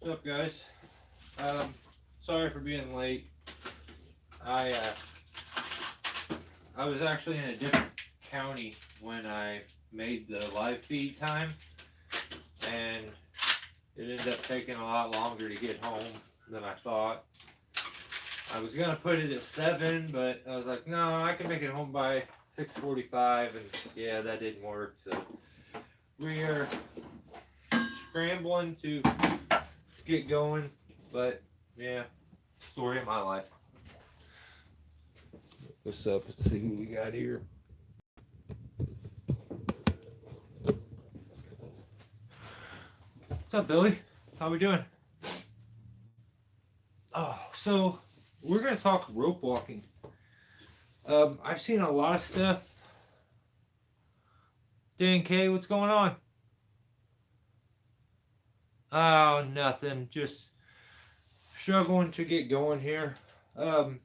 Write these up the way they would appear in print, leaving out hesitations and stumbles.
What's up, guys? Sorry for being late. I I was actually in a different county when I made the live feed time, and it ended up taking a lot longer to get home than I thought. I was gonna put it at 7, but I was like, no, I can make it home by 6:45, and yeah, that didn't work. So we are scrambling to get going, but yeah, story of my life. What's up? Let's see who we got here. What's up, Billy? How we doing? Oh, so we're gonna talk rope walking. I've seen a lot of stuff. Dan K, what's going on? Oh, nothing. Just struggling to get going here. Um,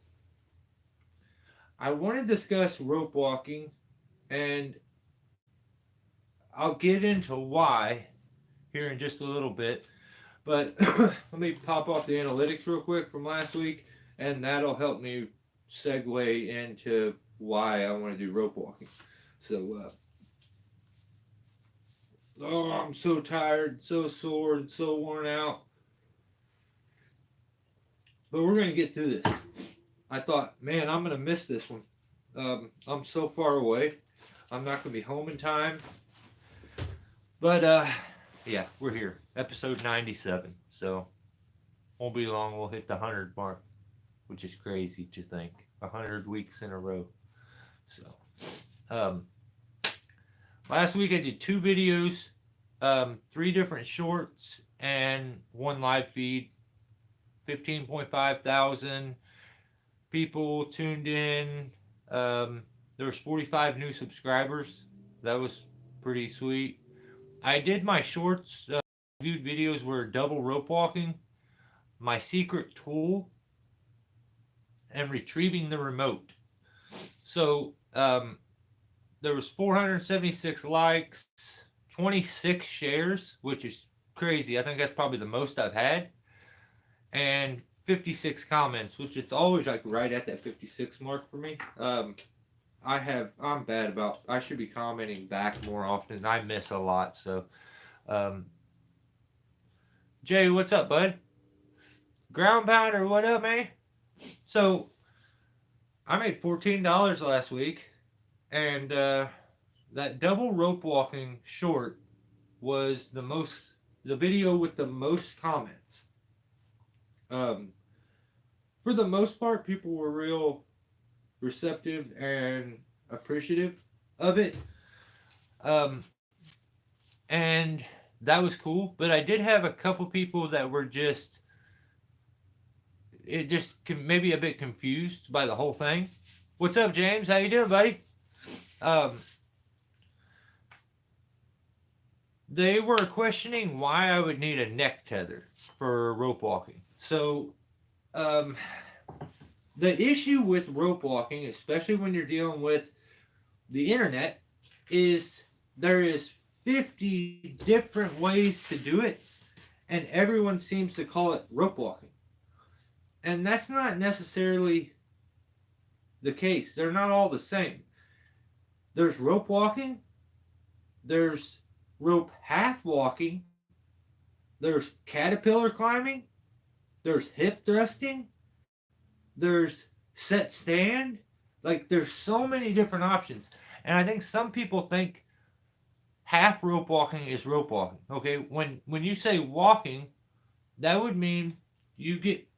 I want to discuss rope walking, and I'll get into why here in just a little bit. But let me pop off the analytics real quick from last week, and that'll help me segue into why I want to do rope walking. So, oh, I'm so tired, so sore, and so worn out. But we're going to get through this. I thought, man, I'm going to miss this one. I'm so far away. I'm not going to be home in time. But, yeah, we're here. Episode 97. So, won't be long. We'll hit the 100 mark, which is crazy to think. 100 weeks in a row. So, last week I did 2 videos, 3 different shorts, and 1 live feed. 15.5 thousand people tuned in. There was 45 new subscribers. That was pretty sweet. I did my shorts. Viewed videos were double rope walking, my secret tool, and retrieving the remote. So there was 476 likes, 26 shares, which is crazy. I think that's probably the most I've had, and 56 comments, which it's always like right at that 56 mark for me. I'm bad about. I should be commenting back more often. I miss a lot. So, Jay, what's up, bud? Ground pounder, what up, man? So, I made $14 last week, and that double rope walking short was the video with the most comments. For the most part, people were real receptive and appreciative of it. And that was cool. But I did have a couple people that were just maybe a bit confused by the whole thing. What's up, James? How you doing, buddy? They were questioning why I would need a neck tether for rope walking. So, the issue with rope walking, especially when you're dealing with the internet, is there is 50 different ways to do it, and everyone seems to call it rope walking. And that's not necessarily the case. They're not all the same. There's rope walking, there's rope half walking, there's caterpillar climbing, there's hip thrusting, there's set stand. Like, there's so many different options. And I think some people think half rope walking is rope walking. Okay, when you say walking, that would mean you get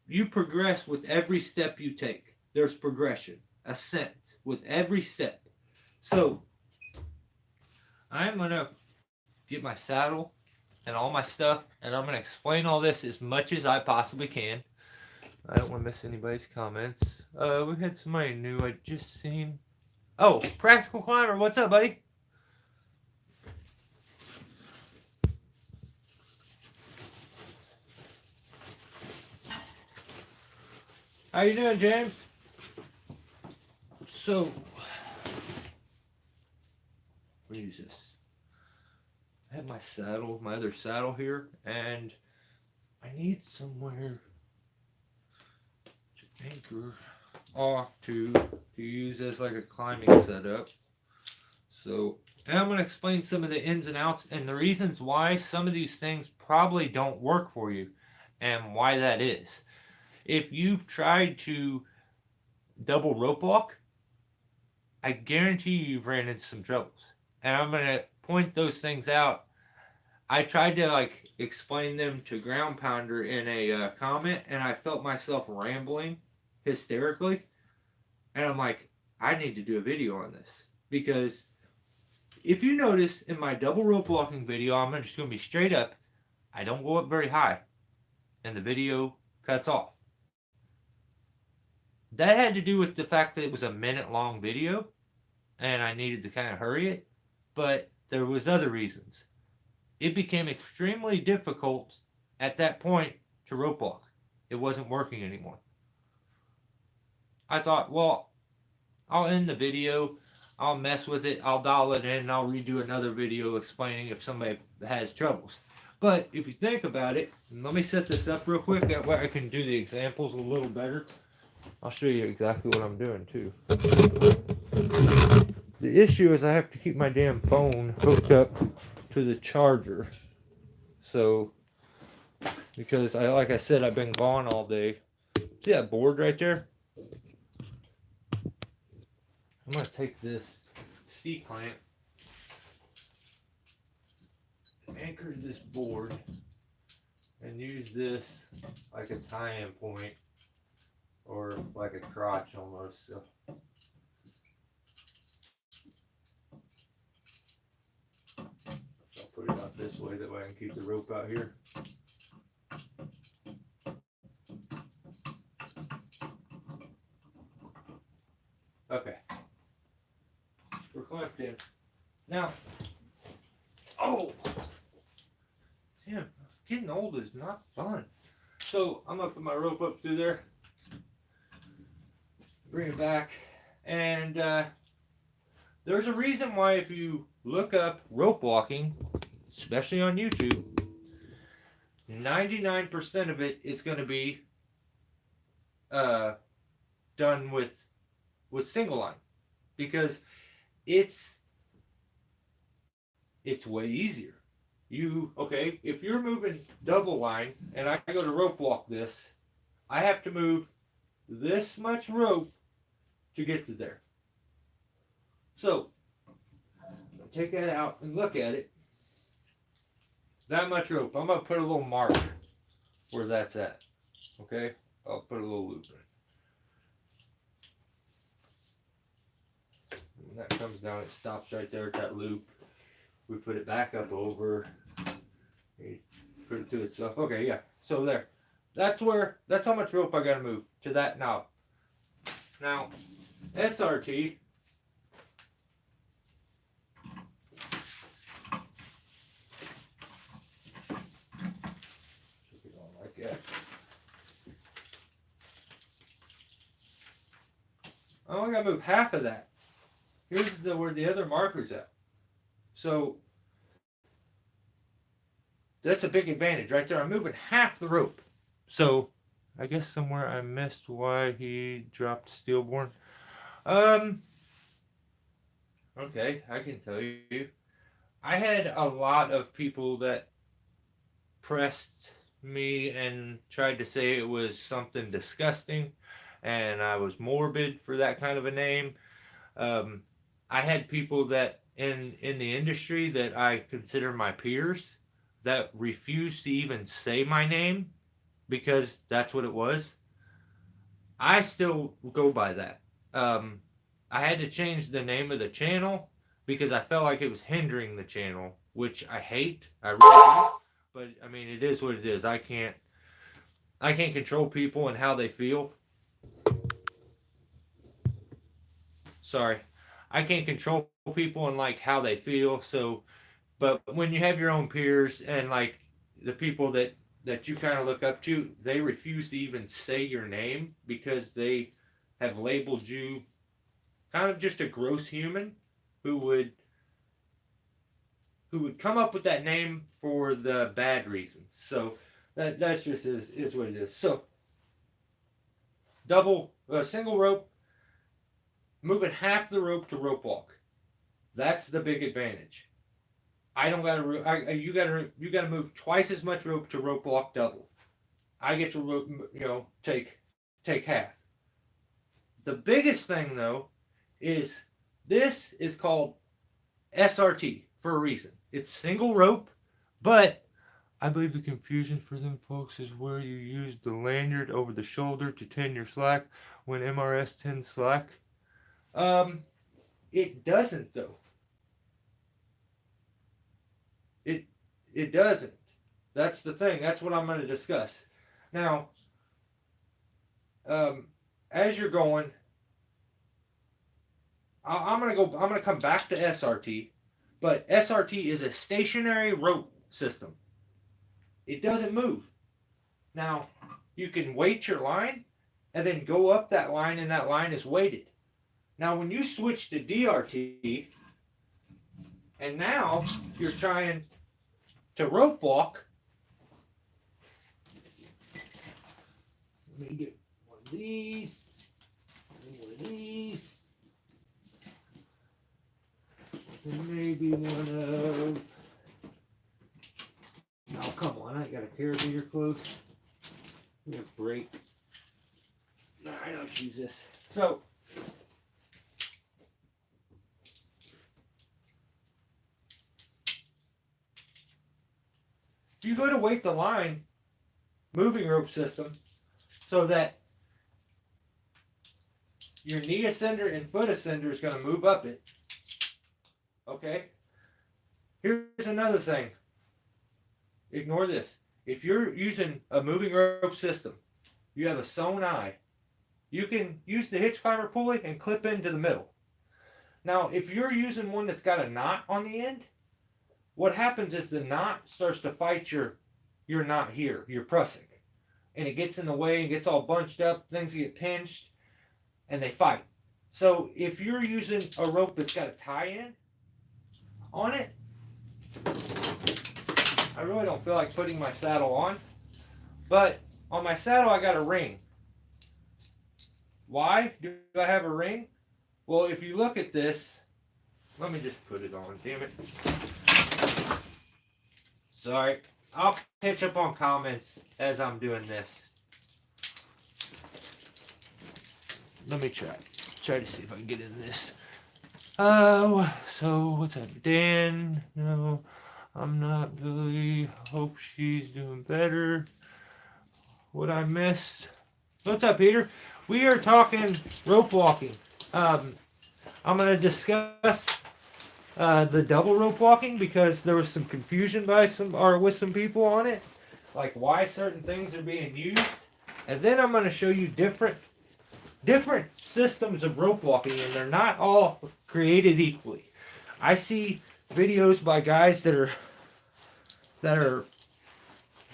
you progress with every step you take. There's progression, ascent with every step. So I'm gonna get my saddle and all my stuff, and I'm gonna explain all this as much as I possibly can. I don't want to miss anybody's comments. We had somebody new I just seen. Oh, Practical Climber, what's up, buddy? How you doing, James? So, what is this? I have my saddle, my other saddle here, and I need somewhere to anchor off to use as like a climbing setup. So, and I'm going to explain some of the ins and outs and the reasons why some of these things probably don't work for you and why that is. If you've tried to double rope walk, I guarantee you've ran into some troubles. And I'm going to point those things out. I tried to like explain them to Ground Pounder in a comment, and I felt myself rambling hysterically. And I'm like, I need to do a video on this because if you notice in my double rope walking video, I'm just going to be straight up. I don't go up very high, and the video cuts off. That had to do with the fact that it was a minute long video, and I needed to kind of hurry it. But there was other reasons. It became extremely difficult at that point to rope walk. It wasn't working anymore. I thought, well, I'll end the video. I'll mess with it. I'll dial it in. And I'll redo another video explaining if somebody has troubles. But if you think about it, let me set this up real quick. That way I can do the examples a little better. I'll show you exactly what I'm doing too. The issue is I have to keep my damn phone hooked up to the charger. So, because like I said, I've been gone all day. See that board right there? I'm going to take this C-clamp, anchor this board, and use this like a tie-in point or like a crotch almost. So. I'll put it out this way, that way I can keep the rope out here. Okay. We're clamped in. Now, oh! Damn, getting old is not fun. So, I'm going to put my rope up through there. Bring it back. And there's a reason why if you look up rope walking, especially on YouTube, 99% of it is going to be done with single line because it's way easier. If you're moving double line and I go to rope walk this, I have to move this much rope to get to there. So take that out and look at it. That much rope. I'm going to put a little mark where that's at. Okay? I'll put a little loop in it. When that comes down, it stops right there at that loop. We put it back up over. Put it to itself. Okay, yeah. So there. That's how much rope I got to move to that knob. Now, SRT. I only got to move half of that. Here's where the other marker's at. So that's a big advantage right there. I'm moving half the rope. So I guess somewhere I missed why he dropped Steelborn. Okay, I can tell you. I had a lot of people that pressed me and tried to say it was something disgusting and I was morbid for that kind of a name. I had people that in the industry that I consider my peers that refused to even say my name because that's what it was. I still go by that. I had to change the name of the channel because I felt like it was hindering the channel, which I hate. I really do. But I mean, it is what it is. I can't control people and how they feel. Sorry. I can't control people and like how they feel. So, but when you have your own peers and like the people that you kind of look up to, they refuse to even say your name because they have labeled you kind of just a gross human who would come up with that name for the bad reasons. So That's just is what it is. So single rope, moving half the rope to rope walk. That's the big advantage. I don't gotta. You gotta move twice as much rope to rope walk double. I get to take half. The biggest thing though is this is called SRT for a reason. It's single rope, but I believe the confusion for them folks is where you use the lanyard over the shoulder to tend your slack when MRS tends slack. It doesn't though. It it doesn't. That's the thing. That's what I'm going to discuss. Now, as you're going, I'm going to come back to SRT, but SRT is a stationary rope system. It doesn't move. Now, you can weight your line and then go up that line, and that line is weighted. Now, when you switch to DRT, and now you're trying to rope walk, let me get one of these, one of these, and maybe one of, oh, come on, I got a carabiner close. Give me a break. No, I don't use this. So, you go to weight the line, moving rope system, so that your knee ascender and foot ascender is going to move up it. Okay? Here's another thing. Ignore this. If you're using a moving rope system, you have a sewn eye, you can use the hitch climber pulley and clip into the middle. Now, if you're using one that's got a knot on the end, what happens is the knot starts to fight your knot here, your prusik. And it gets in the way and gets all bunched up, things get pinched, and they fight. So if you're using a rope that's got a tie-in on it, I really don't feel like putting my saddle on, but on my saddle I got a ring. Why do I have a ring? Well, if you look at this, let me just put it on, damn it. Sorry, I'll catch up on comments as I'm doing this. Let me try to see if I can get in this. So what's up, Dan? No, I'm not Billy. Hope she's doing better. What I missed? What's up, Peter? We are talking rope walking. I'm going to discuss the double rope walking because there was some confusion with some people on it, like why certain things are being used, and then I'm going to show you different systems of rope walking, and they're not all created equally. I see videos by guys that are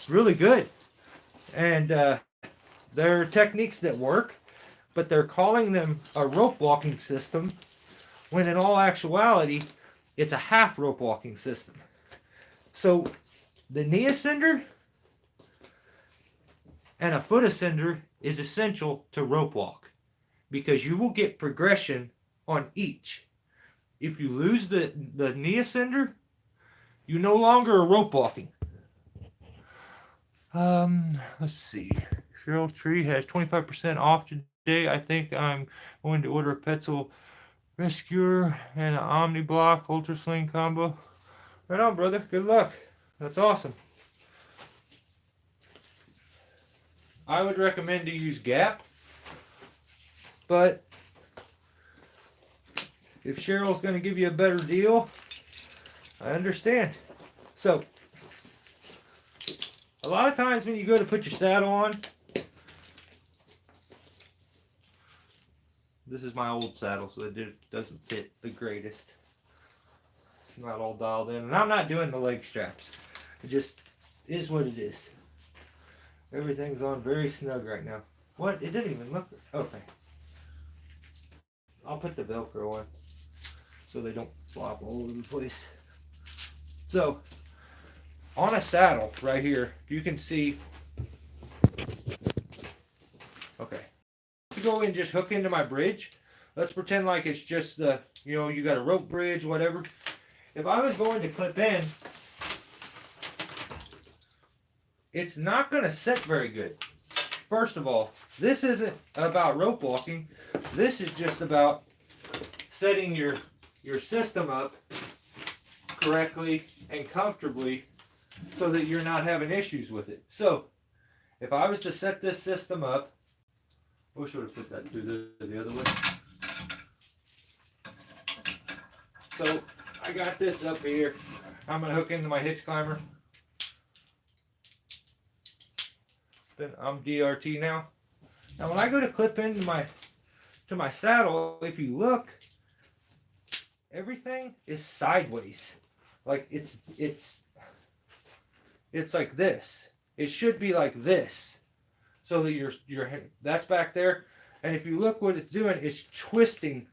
really good, and there are techniques that work, but they're calling them a rope walking system when in all actuality it's a half rope walking system. So the knee ascender and a foot ascender is essential to rope walk because you will get progression on each. If you lose the knee ascender, you no longer are rope walking. Let's see. Cheryl Tree has 25% off today. I think I'm going to order a Petzl Rescuer and an Omni Block Ultra Sling combo. Right on, brother. Good luck. That's awesome. I would recommend to use Gap, but if Cheryl's going to give you a better deal, I understand. So, a lot of times when you go to put your saddle on, this is my old saddle, so it doesn't fit the greatest. It's not all dialed in. And I'm not doing the leg straps. It just is what it is. Everything's on very snug right now. What? It didn't even look... Okay. I'll put the Velcro on so they don't flop all over the place. So, on a saddle right here, you can see go and just hook into my bridge, let's pretend like it's just the, you know, you got a rope bridge, whatever. If I was going to clip in, it's not going to set very good. First of all, this isn't about rope walking. This is just about setting your system up correctly and comfortably so that you're not having issues with it. So, if I was to set this system up, I wish I would have put that through the other way. So, I got this up here. I'm going to hook into my hitch climber. Then I'm DRT now. Now when I go to clip into my saddle, if you look, everything is sideways. Like it's like this. It should be like this. So that your that's back there. And if you look what it's doing, it's twisting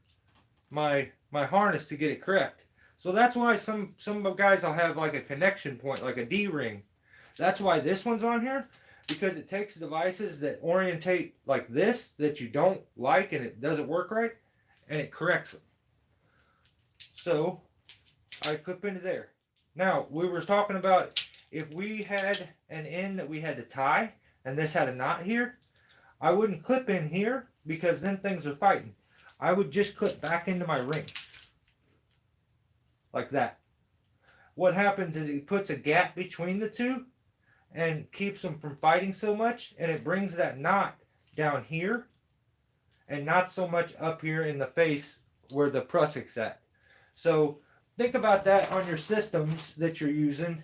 my harness to get it correct. So that's why some guys will have like a connection point, like a D-ring. That's why this one's on here. Because it takes devices that orientate like this, that you don't like and it doesn't work right, and it corrects them. So, I clip into there. Now, we were talking about if we had an end that we had to tie, and this had a knot here, I wouldn't clip in here, because then things are fighting. I would just clip back into my ring. Like that. What happens is it puts a gap between the two, and keeps them from fighting so much, and it brings that knot down here and not so much up here in the face where the prussik's at. So think about that on your systems that you're using.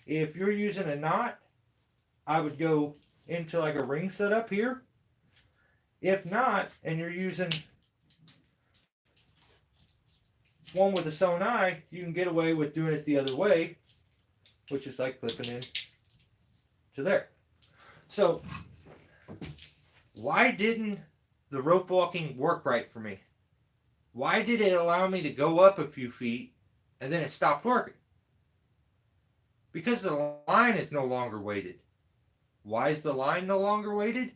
If you're using a knot, I would go into like a ring setup here. If not, and you're using one with a sewn eye, you can get away with doing it the other way, which is like clipping in to there. So, why didn't the rope walking work right for me? Why did it allow me to go up a few feet and then it stopped working? Because the line is no longer weighted. Why is the line no longer weighted?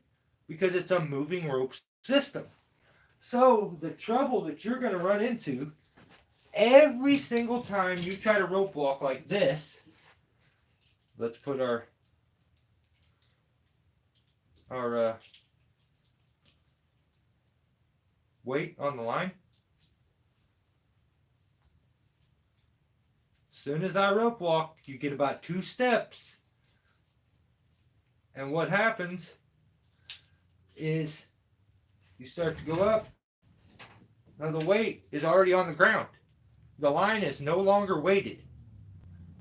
Because it's a moving rope system. So, the trouble that you're going to run into every single time you try to rope walk like this, let's put our weight on the line. As soon as I rope walk, you get about 2 steps. And what happens is you start to go up. Now the weight is already on the ground. The line is no longer weighted.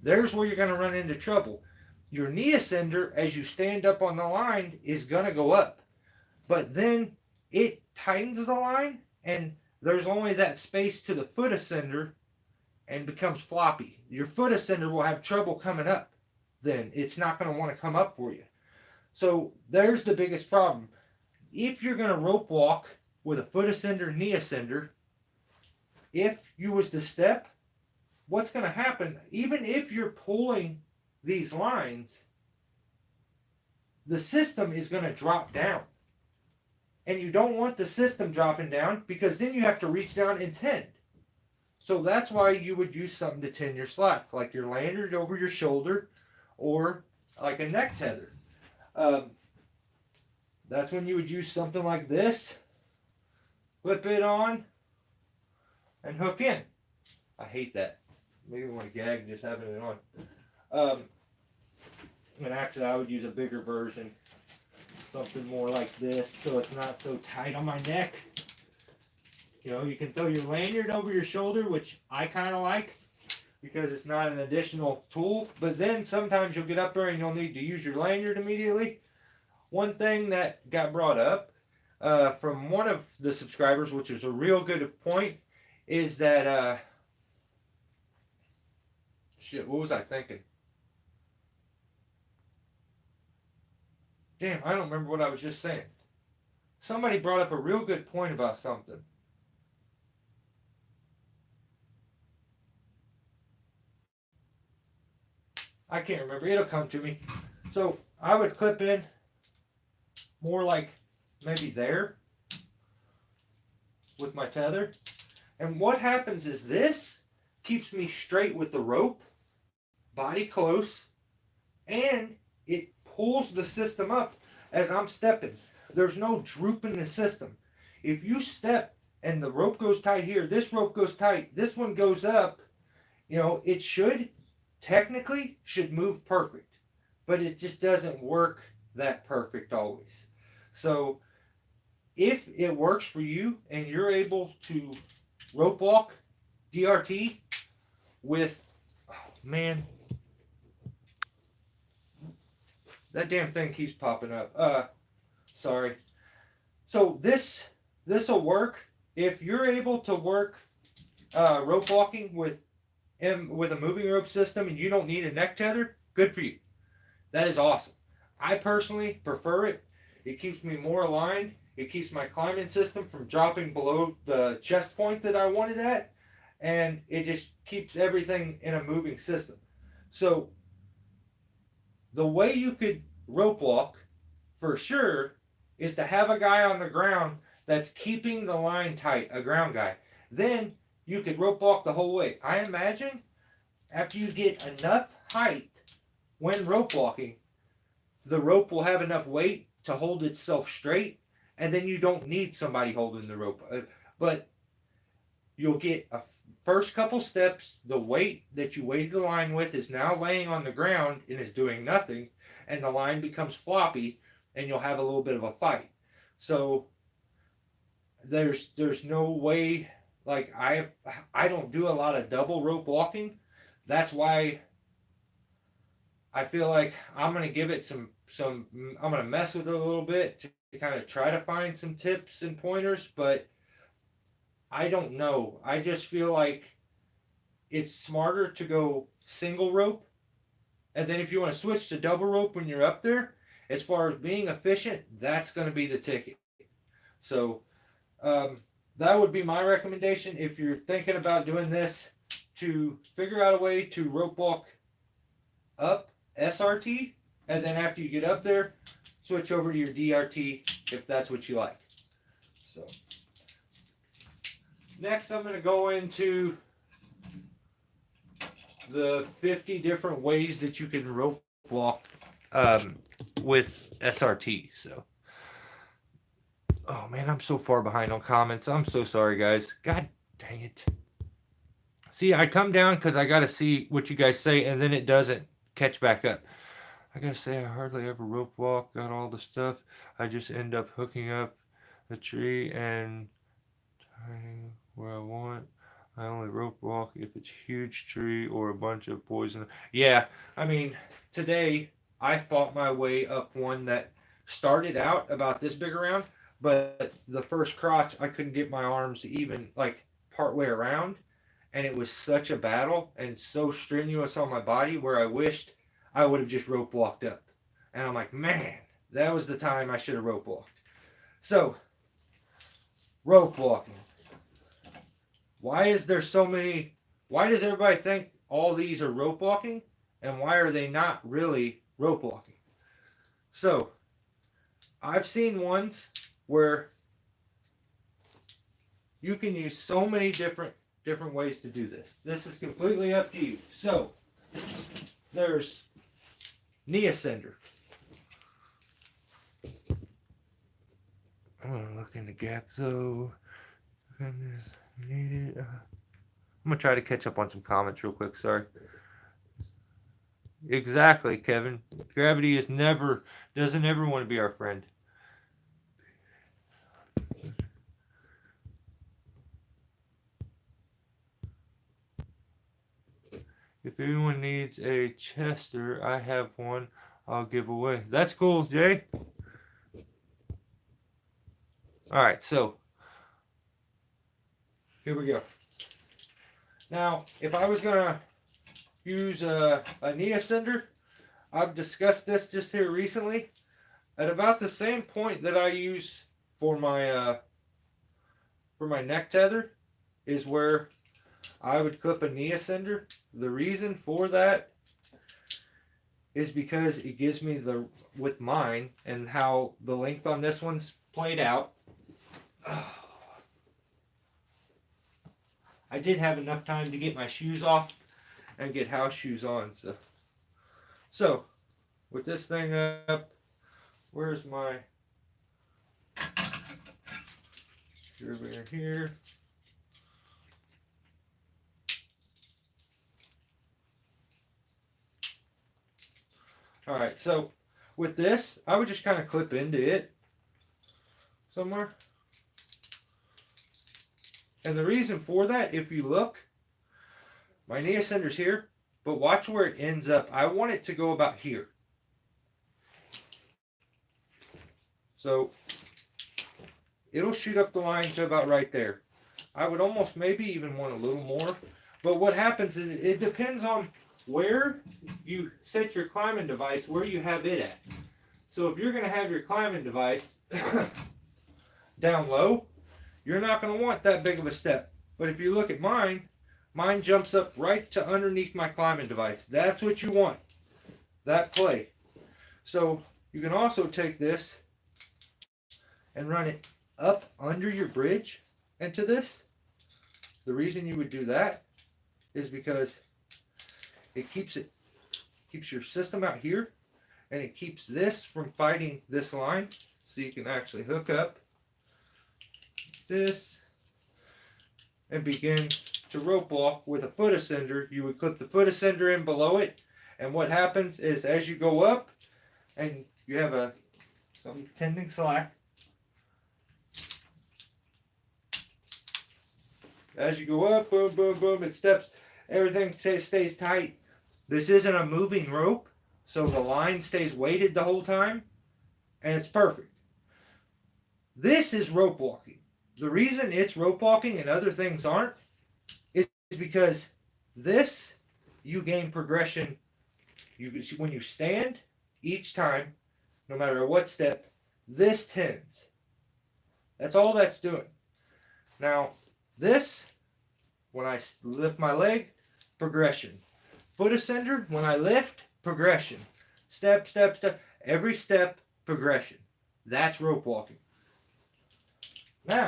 There's where you're going to run into trouble. Your knee ascender, as you stand up on the line, is going to go up. But then it tightens the line, and there's only that space to the foot ascender, and becomes floppy. Your foot ascender will have trouble coming up. Then it's not going to want to come up for you. So there's the biggest problem. If you're going to rope walk with a foot ascender, knee ascender, if you was to step, what's going to happen, even if you're pulling these lines, the system is going to drop down. And you don't want the system dropping down, because then you have to reach down and tend. So that's why you would use something to tend your slack, like your lanyard over your shoulder, or like a neck tether. That's when you would use something like this, clip it on, and hook in. I hate that. Maybe I want to gag just having it on. And actually I would use a bigger version. Something more like this, so it's not so tight on my neck. You know, you can throw your lanyard over your shoulder, which I kind of like, because it's not an additional tool. But then sometimes you'll get up there and you'll need to use your lanyard immediately. One thing that got brought up from one of the subscribers, which is a real good point, is that shit, what was I thinking? Damn, I don't remember what I was just saying. Somebody brought up a real good point about something. I can't remember. It'll come to me. So I would clip in more like maybe there. with my tether. And what happens is this keeps me straight with the rope, body close, and it pulls the system up as I'm stepping. There's no droop in the system. If you step and the rope goes tight here, this rope goes tight, this one goes up, it technically should move perfect, but it just doesn't work that perfect always. So if it works for you and you're able to rope walk DRT with, oh man, that damn thing keeps popping up. Sorry. So this will work if you're able to work rope walking with a moving rope system and you don't need a neck tether. Good for you. That is awesome. I personally prefer it. It keeps me more aligned. It keeps my climbing system from dropping below the chest point that I wanted at, and it just keeps everything in a moving system. So the way you could rope walk for sure is to have a guy on the ground that's keeping the line tight, a ground guy. Then you could rope walk the whole way. I imagine after you get enough height when rope walking, the rope will have enough weight to hold itself straight, and then you don't need somebody holding the rope. But you'll get a first couple steps, the weight that you weighted the line with is now laying on the ground and is doing nothing, and the line becomes floppy, and you'll have a little bit of a fight. So there's no way, like I don't do a lot of double rope walking. That's why I feel like I'm gonna give it some I'm gonna mess with it a little bit to kind of try to find some tips and pointers, but I don't know. I just feel like it's smarter to go single rope, and then if you want to switch to double rope when you're up there, as far as being efficient, that's going to be the ticket. So that would be my recommendation if you're thinking about doing this, to figure out a way to rope walk up SRT, and then after you get up there, switch over to your DRT if that's what you like. So next I'm going to go into the 50 different ways that you can rope walk with SRT. So, oh man, I'm so far behind on comments. I'm so sorry, guys. God dang it. See, I come down because I got to see what you guys say, and then it doesn't catch back up. I got to say, I hardly ever rope walk, got all the stuff. I just end up hooking up the tree and tying where I want. I only rope walk if it's huge tree or a bunch of poison. Yeah, I mean, today I fought my way up one that started out about this big around, but the first crotch I couldn't get my arms even like part way around, and it was such a battle and so strenuous on my body where I wished I would have just rope walked up. And I'm like, man, that was the time I should have rope walked. So, rope walking. Why is there so many? Why does everybody think all these are rope walking? And why are they not really rope walking? So, I've seen ones where you can use so many different ways to do this. This is completely up to you. So, there's knee ascender. I'm gonna look in the gap though. I'm gonna try to catch up on some comments real quick. Sorry. Exactly, Kevin. Gravity doesn't ever want to be our friend. If anyone needs a Chester, I have one I'll give away. That's cool, Jay. Alright, so here we go. Now, if I was going to use a knee ascender, I've discussed this just here recently. At about the same point that I use for my neck tether is where I would clip a knee ascender. The reason for that is because it gives me with mine and how the length on this one's played out. I did have enough time to get my shoes off and get house shoes on. So with this thing up, where's my over here? All right, so with this, I would just kind of clip into it somewhere. And the reason for that, if you look, my knee ascender's here, but watch where it ends up. I want it to go about here. So it'll shoot up the line to about right there. I would almost maybe even want a little more. But what happens is it depends on where you set your climbing device, where you have it at. So if you're going to have your climbing device down low, you're not going to want that big of a step. But if you look at mine, mine jumps up right to underneath my climbing device. That's what you want, that play. So you can also take this and run it up under your bridge into this. The reason you would do that is because it keeps your system out here, and it keeps this from fighting this line, so you can actually hook up this and begin to rope walk with a foot ascender. You would clip the foot ascender in below it, and what happens is as you go up and you have some tending slack, as you go up, boom, boom, boom, it steps, everything stays tight. This isn't a moving rope, so the line stays weighted the whole time, and it's perfect. This is rope walking. The reason it's rope walking and other things aren't is because this, you gain progression. When you stand, each time, no matter what step, this tends. That's all that's doing. Now, this, when I lift my leg, progression. Foot ascender, when I lift, progression. Step, step, step. Every step, progression. That's rope walking. Now,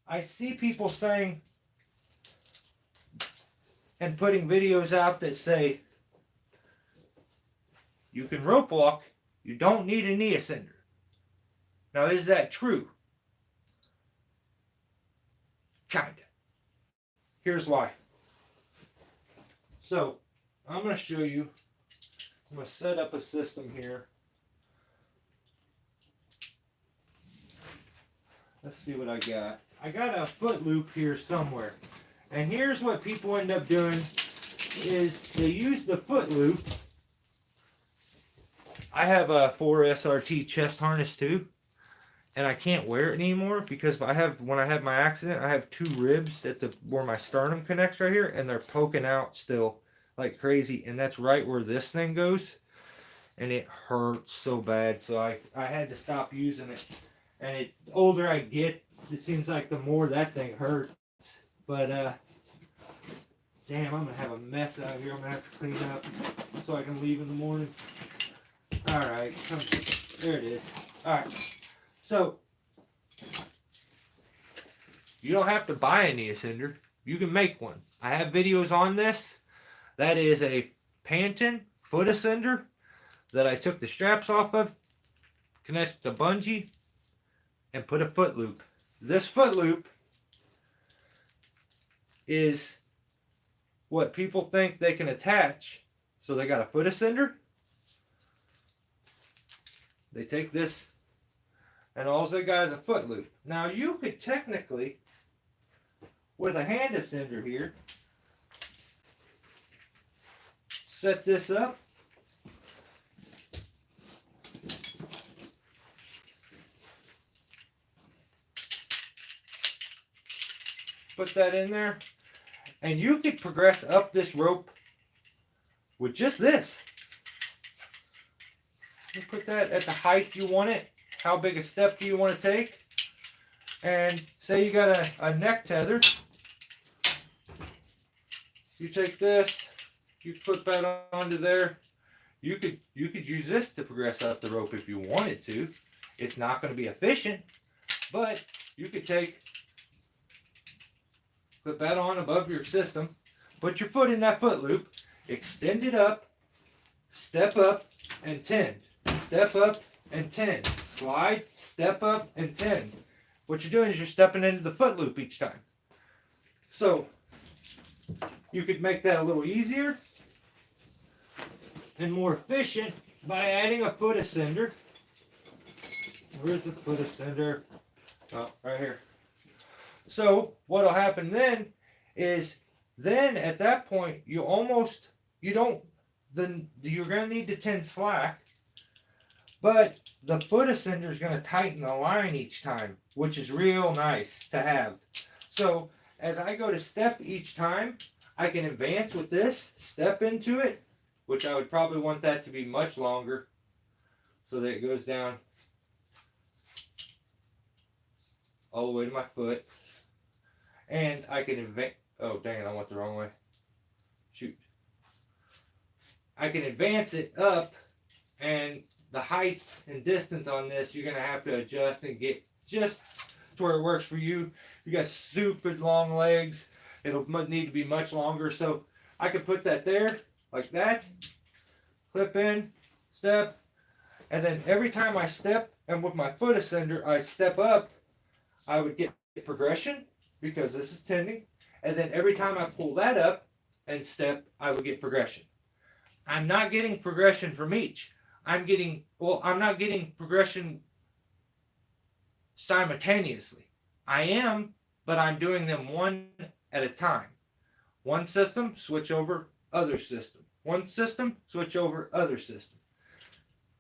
I see people saying and putting videos out that say you can rope walk, you don't need a knee ascender. Now, is that true? Kinda. Here's why. So, I'm going to show you. I'm going to set up a system here. Let's see what I got. I got a foot loop here somewhere. And here's what people end up doing is they use the foot loop. I have a 4SRT chest harness too. And I can't wear it anymore because when I had my accident, I have 2 ribs at where my sternum connects right here, and they're poking out still like crazy, and that's right where this thing goes, and it hurts so bad. So I had to stop using it. And the older I get, it seems like the more that thing hurts. But damn, I'm gonna have a mess out here. I'm gonna have to clean up so I can leave in the morning. All right, there it is. All right. So, you don't have to buy a knee ascender. You can make one. I have videos on this. That is a Panton foot ascender that I took the straps off of, connected the bungee, and put a foot loop. This foot loop is what people think they can attach. So they got a foot ascender. They take this, and all they got is a foot loop. Now you could technically, with a hand ascender here, set this up. Put that in there. And you could progress up this rope with just this. You put that at the height you want it. How big a step do you want to take? And say you got a neck tether. You take this, you put that onto there. You could use this to progress up the rope if you wanted to. It's not going to be efficient, but you could clip Put that on above your system. Put your foot in that foot loop. Extend it up. Step up and tend. Step up and tend. Slide, step up and tend. What you're doing is you're stepping into the foot loop each time. So you could make that a little easier and more efficient by adding a foot ascender. Where's the foot ascender? Oh, right here. So what'll happen then is at that point you're gonna need to tend slack, but the foot ascender is gonna tighten the line each time, which is real nice to have. So as I go to step each time, I can advance with this, step into it, which I would probably want that to be much longer so that it goes down all the way to my foot. And I can advance. Oh, dang it, I went the wrong way. Shoot. I can advance it up, and the height and distance on this, you're going to have to adjust and get just to where it works for you. You got super long legs, it'll need to be much longer. So I could put that there, like that, clip in, step, and then every time I step, and with my foot ascender, I step up, I would get progression, because this is tending, and then every time I pull that up and step, I would get progression. I'm not getting progression from each. I'm not getting progression simultaneously. I am, but I'm doing them one at a time. One system, switch over, other system. One system, switch over, other system.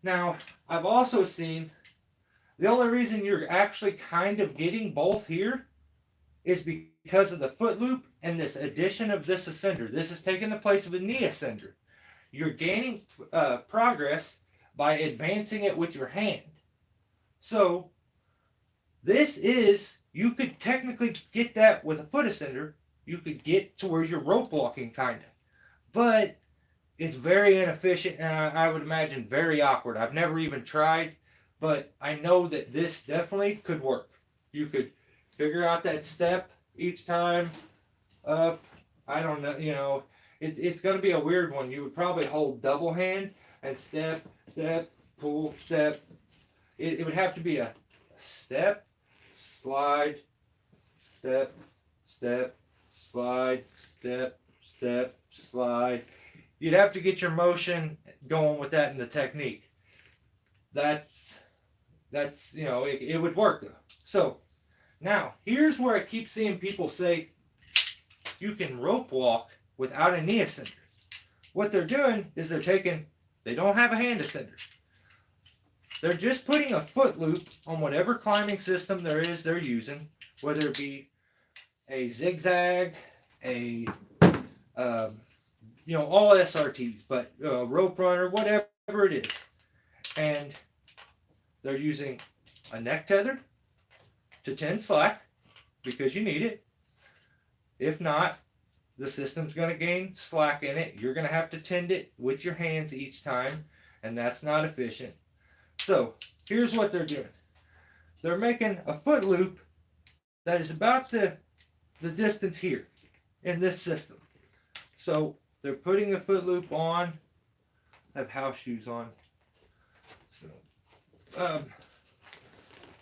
Now, I've also seen the only reason you're actually kind of getting both here is because of the foot loop and this addition of this ascender. This is taking the place of a knee ascender. You're gaining progress by advancing it with your hand. So you could technically get that with a foot ascender. You could get to where you're rope walking kind of. But it's very inefficient, and I would imagine very awkward. I've never even tried, but I know that this definitely could work. You could figure out that step each time up. I don't know, it's going to be a weird one. You would probably hold double hand and step, pull, step. It would have to be a step, slide, step, slide, step, slide. You'd have to get your motion going with that in the technique. That's it would work though. So now, here's where I keep seeing people say you can rope walk without a knee ascender. What they're doing is they don't have a hand ascender. They're just putting a foot loop on whatever climbing system there is they're using, whether it be a zigzag, all SRTs, but rope runner, whatever it is. And they're using a neck tether to tend slack because you need it. If not, the system's going to gain slack in it. You're going to have to tend it with your hands each time, and that's not efficient. So here's what they're doing. They're making a foot loop that is about the distance here in this system. So they're putting a foot loop on. I have house shoes on. So,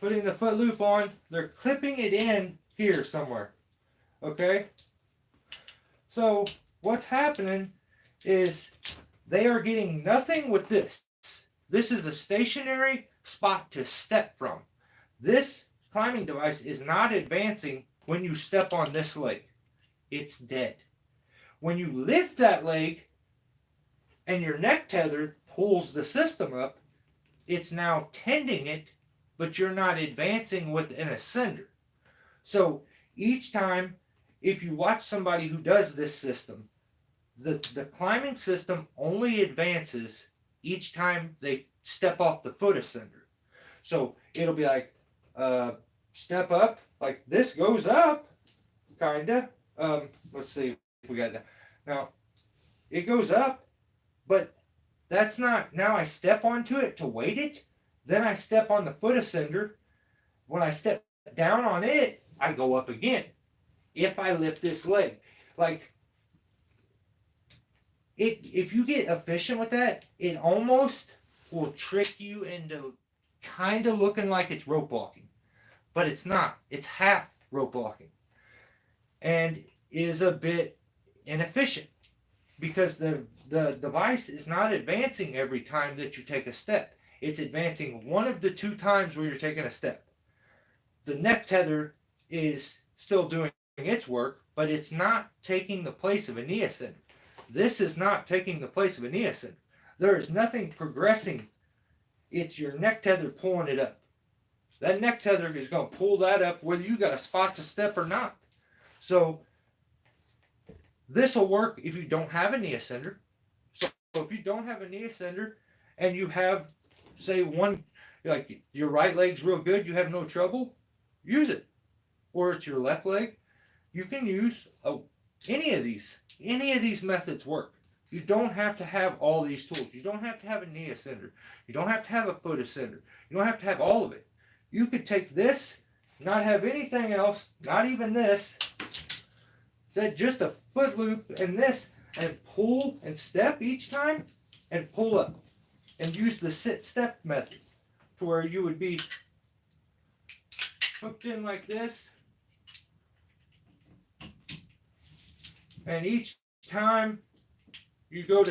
putting the foot loop on, they're clipping it in here somewhere. Okay? So what's happening is they are getting nothing with this. This is a stationary spot to step from. This climbing device is not advancing when you step on this leg. It's dead. When you lift that leg and your neck tether pulls the system up, it's now tending it, but you're not advancing with an ascender. So each time, if you watch somebody who does this system, the climbing system only advances each time they step off the foot ascender. So it'll be like step up, like this goes up, kinda. Let's see if we got that. Now it goes up, but that's not, now I step onto it to weight it, then I step on the foot ascender. When I step down on it, I go up again. if I lift this leg. Like, if you get efficient with that, it almost will trick you into kind of looking like it's rope walking. But it's not. It's half rope walking. And is a bit inefficient because the device is not advancing every time that you take a step. It's advancing one of the two times where you're taking a step. The neck tether is still doing its work, but it's not taking the place of a knee ascender. This is not taking the place of a knee ascender. There is nothing progressing. It's your neck tether pulling it up. That neck tether is going to pull that up whether you got a spot to step or not. So this will work if you don't have a knee ascender. So if you don't have a knee ascender and you have, say, one, like your right leg's real good, you have no trouble, use it. Or it's your left leg, you can use any of these. Any of these methods work. You don't have to have all these tools. You don't have to have a knee ascender. You don't have to have a foot ascender. You don't have to have all of it. You could take this, not have anything else, not even this, set just a foot loop and this, and pull and step each time, and pull up. And use the sit-step method, to where you would be hooked in like this, and each time you go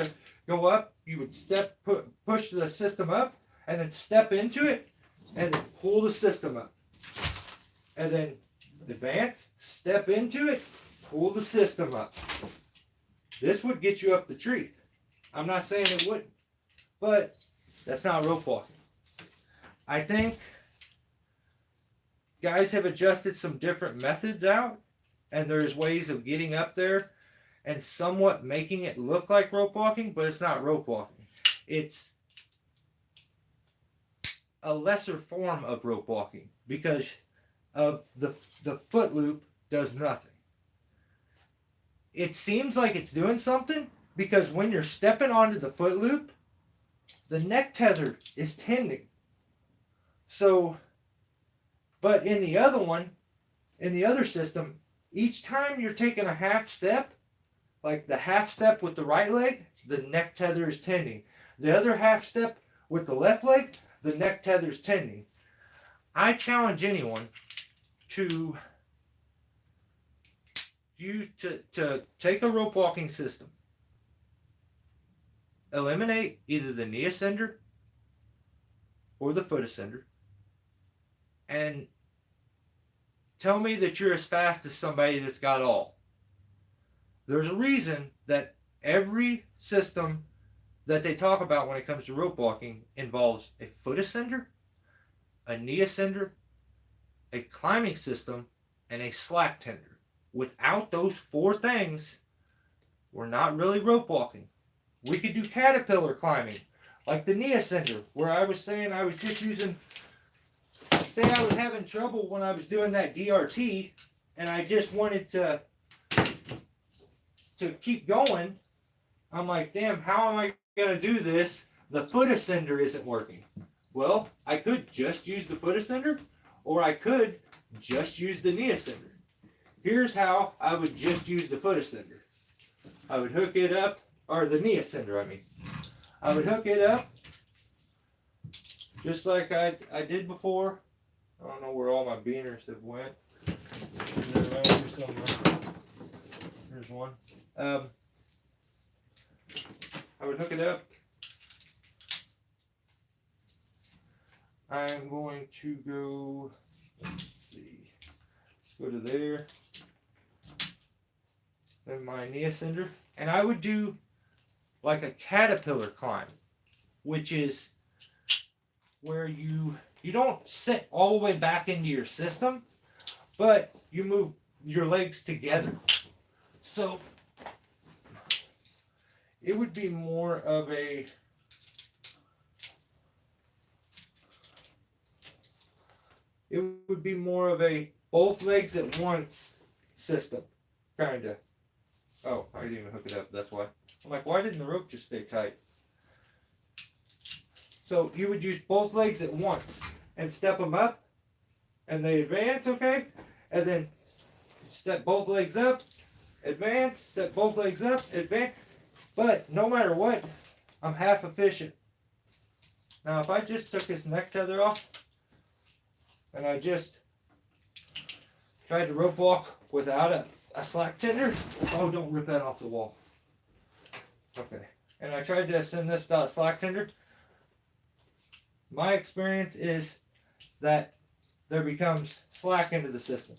up, you would push the system up, and then step into it, and then pull the system up, and then advance, step into it, pull the system up. This would get you up the tree. I'm not saying it wouldn't, but that's not rope walking. I think guys have adjusted some different methods out, and there's ways of getting up there and somewhat making it look like rope walking, but it's not rope walking. It's a lesser form of rope walking because of the foot loop does nothing. It seems like it's doing something because when you're stepping onto the foot loop, the neck tether is tending. So, but in the other one, in the other system, each time you're taking a half step, like the half step with the right leg, the neck tether is tending. The other half step with the left leg, the neck tether is tending. I challenge anyone to take a rope walking system, eliminate either the knee ascender or the foot ascender, and tell me that you're as fast as somebody that's got all. There's a reason that every system that they talk about when it comes to rope walking involves a foot ascender, a knee ascender, a climbing system, and a slack tender. Without those four things, we're not really rope walking. We could do caterpillar climbing, like the knee ascender, where I was saying I was just using, say I was having trouble when I was doing that DRT, and I just wanted to keep going. I'm like, damn, how am I going to do this? The foot ascender isn't working. Well, I could just use the foot ascender, or I could just use the knee ascender. Here's how I would just use the foot ascender. I would hook it up, or the knee ascender, I mean. I would hook it up, just like I did before. I don't know where all my beaners have went. Here's one. I would hook it up. I'm going to go, let's see, let's go to there. Then my knee ascender. And I would do like a caterpillar climb, which is where you don't sit all the way back into your system, but you move your legs together. So it would be more of a both legs at once system, kind of. Oh, I didn't even hook it up, that's why. I'm like, why didn't the rope just stay tight? So you would use both legs at once and step them up, and they advance, okay? And then step both legs up, advance, step both legs up, advance. But no matter what, I'm half efficient. Now if I just took this neck tether off and I just tried to rope walk without a slack tender, oh, don't rip that off the wall. Okay. And I tried to send this without slack tender. My experience is that there becomes slack into the system.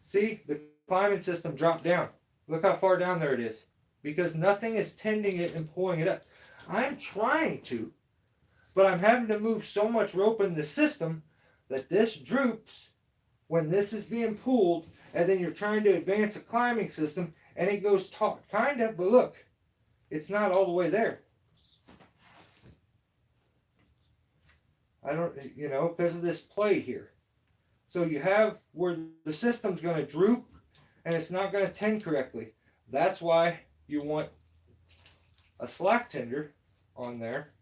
See, the climbing system dropped down. Look how far down there it is. Because nothing is tending it and pulling it up. I'm trying to, but I'm having to move so much rope in the system that this droops when this is being pulled, and then you're trying to advance a climbing system and it goes taut. Kind of, but look, it's not all the way there. I don't, because of this play here. So you have where the system's going to droop and it's not going to tend correctly. That's why you want a slack tender on there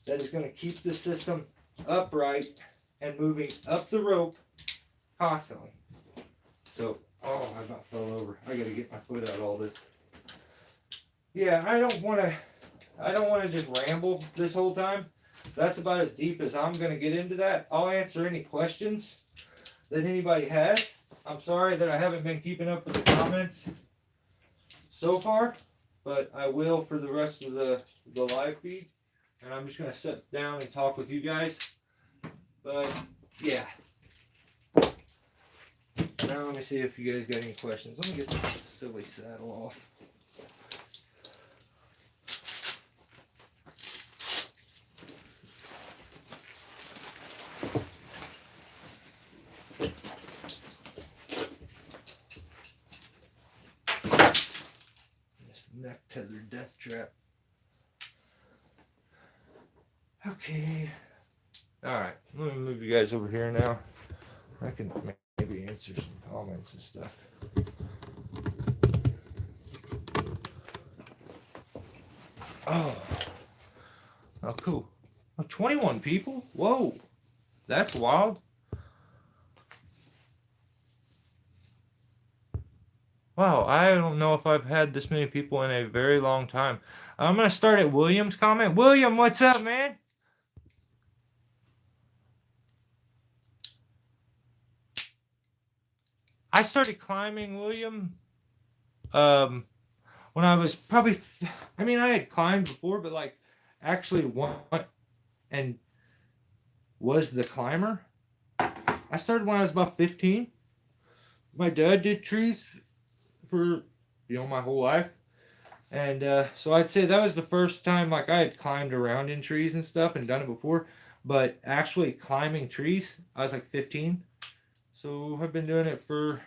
that is going to keep the system upright and moving up the rope constantly. So, oh, I about fell over. I got to get my foot out of all this. Yeah, I don't want to just ramble this whole time. That's about as deep as I'm going to get into that. I'll answer any questions that anybody has. I'm sorry that I haven't been keeping up with the comments so far, but I will for the rest of the live feed. And I'm just going to sit down and talk with you guys. But, yeah. Now let me see if you guys got any questions. Let me get this silly saddle off. Neck tethered death trap. Okay. Alright, let me move you guys over here now. I can maybe answer some comments and stuff. Oh, cool. Oh, 21 people? Whoa, that's wild. Wow, I don't know if I've had this many people in a very long time. I'm going to start at William's comment. William, what's up, man? I started climbing, William, when I was probably, I had climbed before, but like actually went and was the climber. I started when I was about 15. My dad did trees for my whole life, and so I'd say that was the first time like I had climbed around in trees and stuff and done it before, but actually climbing trees I was like 15. So I've been doing it for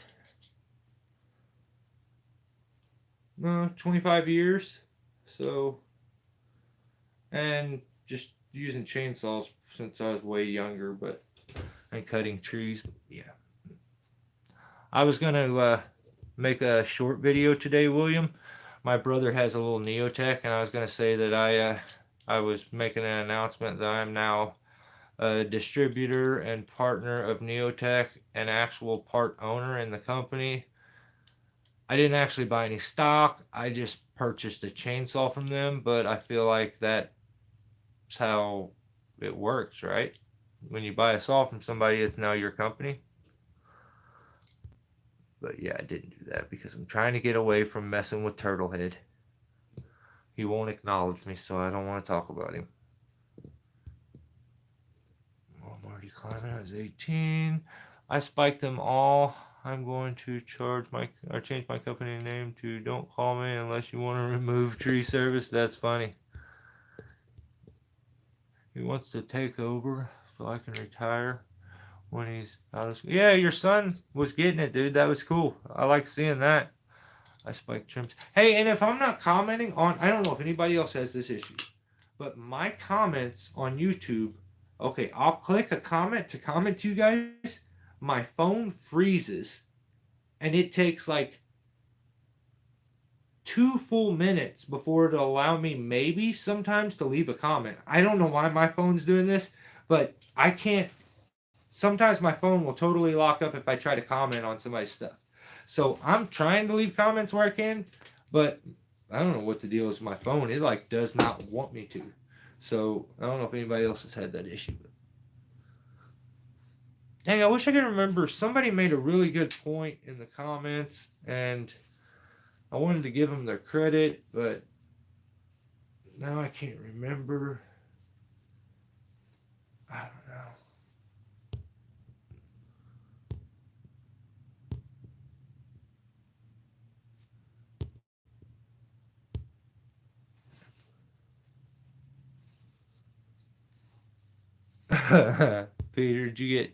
25 years. So, and just using chainsaws since I was way younger, and cutting trees. Yeah. I was gonna make a short video today, William. My brother has a little Neotech, and I was gonna say that I was making an announcement that I'm now a distributor and partner of Neotech, an actual part owner in the company. I didn't actually buy any stock. I just purchased a chainsaw from them, but I feel like that's how it works, right? When you buy a saw from somebody, it's now your company. But yeah, I didn't do that because I'm trying to get away from messing with Turtlehead. He won't acknowledge me, so I don't want to talk about him. I'm already climbing. I was 18. I spiked them all. I'm going to change my company name to Don't Call Me Unless You Want to Remove Tree Service. That's funny. He wants to take over so I can retire when he's out of school. Yeah, your son was getting it, dude. That was cool. I like seeing that. I spike trims. Hey, and if I'm not commenting on, I don't know if anybody else has this issue, but my comments on YouTube, okay, I'll click a comment to comment to you guys. My phone freezes, and it takes like 2 full minutes before it'll allow me maybe sometimes to leave a comment. I don't know why my phone's doing this, but I can't sometimes my phone will totally lock up if I try to comment on somebody's stuff. So I'm trying to leave comments where I can, but I don't know what the deal is with my phone. It like does not want me to. So I don't know if anybody else has had that issue. But dang, I wish I could remember. Somebody made a really good point in the comments, and I wanted to give them their credit, but now I can't remember. I don't know. Peter, did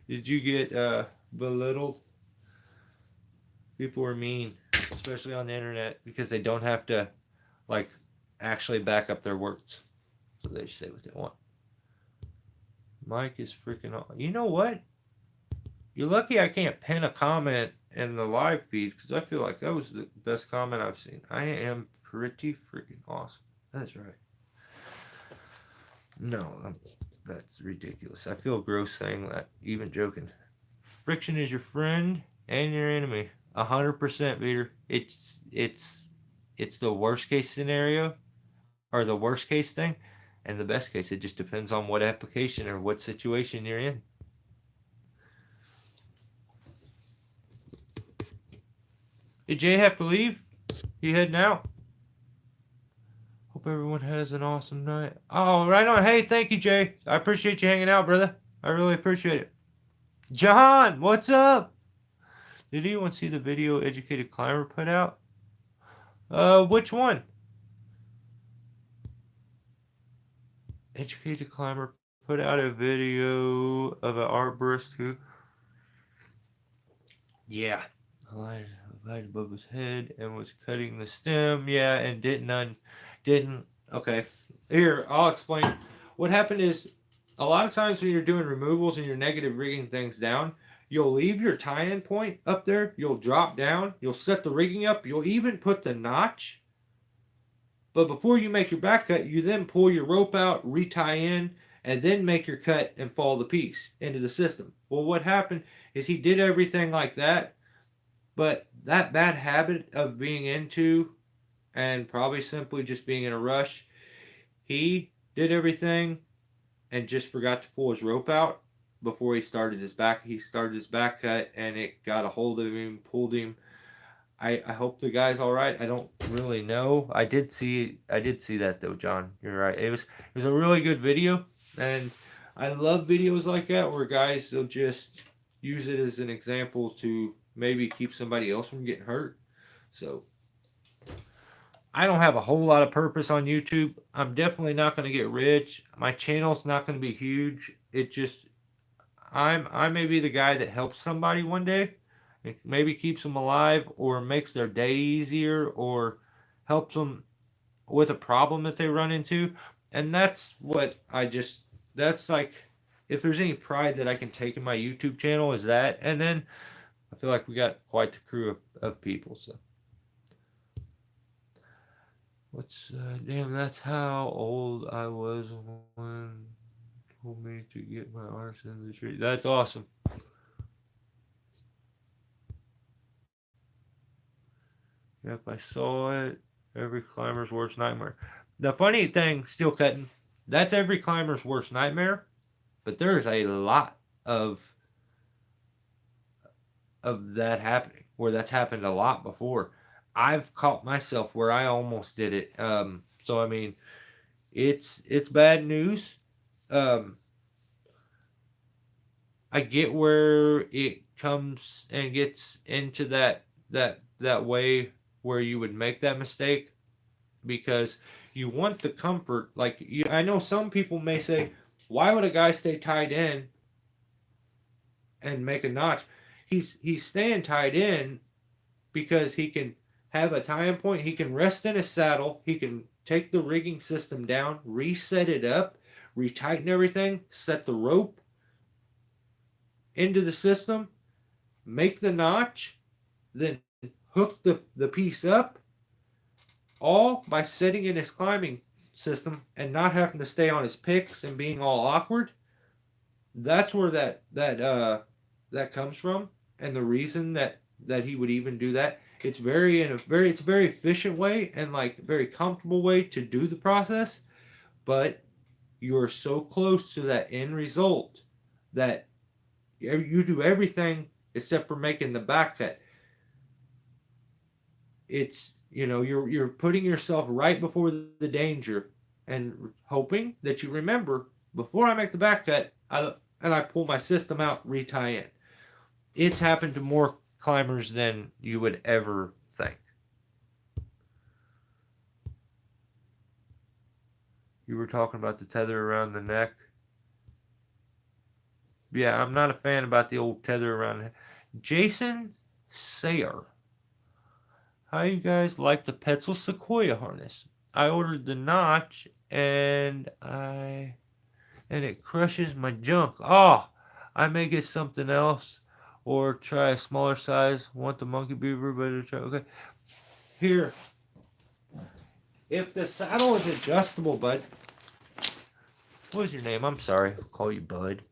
you get belittled? People are mean, especially on the internet, because they don't have to like actually back up their words. So they just say what they want. Mike is freaking on. You know what? You're lucky I can't pin a comment in the live feed because I feel like that was the best comment I've seen. I am pretty freaking awesome. That's right. No, that's ridiculous. I feel gross saying that, even joking. Friction is your friend and your enemy. 100%, Peter. It's the worst case scenario or the worst case thing, and the best case. It just depends on what application or what situation you're in. Did Jay have to leave? He heading out? Hope everyone has an awesome night. Oh, right on. Hey, thank you, Jay. I appreciate you hanging out, brother. I really appreciate it. John, what's up? Did anyone see the video Educated Climber put out? Which one? Educated Climber put out a video of an arborist who... Yeah. Lied above his head and was cutting the stem. Yeah, and didn't. Okay. Here, I'll explain. What happened is, a lot of times when you're doing removals and you're negative rigging things down, you'll leave your tie-in point up there, you'll drop down, you'll set the rigging up, you'll even put the notch. But before you make your back cut, you then pull your rope out, retie in, and then make your cut and follow the piece into the system. Well, what happened is he did everything like that, but that bad habit of being into and probably simply just being in a rush, he did everything and just forgot to pull his rope out before he started his back. He started his back cut and it got a hold of him, pulled him. I hope the guy's all right. I don't really know. I did see that though, John. You're right. It was a really good video, and I love videos like that where guys will just use it as an example to maybe keep somebody else from getting hurt. So I don't have a whole lot of purpose on YouTube. I'm definitely not going to get rich. My channel's not going to be huge. It just I may be the guy that helps somebody one day. It maybe keeps them alive or makes their day easier or helps them with a problem that they run into. And that's what that's like, if there's any pride that I can take in my YouTube channel is that. And then I feel like we got quite the crew of people. So damn, that's how old I was when told me to get my arse in the tree. That's awesome. Yep, I saw it. Every climber's worst nightmare. The funny thing, steel cutting, that's every climber's worst nightmare, but there's a lot of that happening where that's happened a lot before. I've caught myself where I almost did it. So I mean, it's bad news. I get where it comes and gets into that way where you would make that mistake because you want the comfort. Like I know some people may say, why would a guy stay tied in and make a notch? He's staying tied in because he can have a tie-in point. He can rest in his saddle. He can take the rigging system down, reset it up, retighten everything, set the rope into the system, make the notch, then hook the piece up, all by sitting in his climbing system and not having to stay on his picks and being all awkward. That's where that comes from, and the reason that he would even do that. It's a very efficient way and like very comfortable way to do the process, but you're so close to that end result that you do everything except for making the back cut. It's you're putting yourself right before the danger and hoping that you remember before I make the back cut, I pull my system out, retie in. It's happened to more climbers than you would ever think. You were talking about the tether around the neck. Yeah, I'm not a fan about the old tether around the neck. Jason Sayer. How you guys like the Petzl Sequoia harness? I ordered the notch and it crushes my junk. Oh, I may get something else or try a smaller size. Want the monkey beaver, but try. Okay, here. If the saddle is adjustable, bud. What is your name? I'm sorry. I'll call you Bud.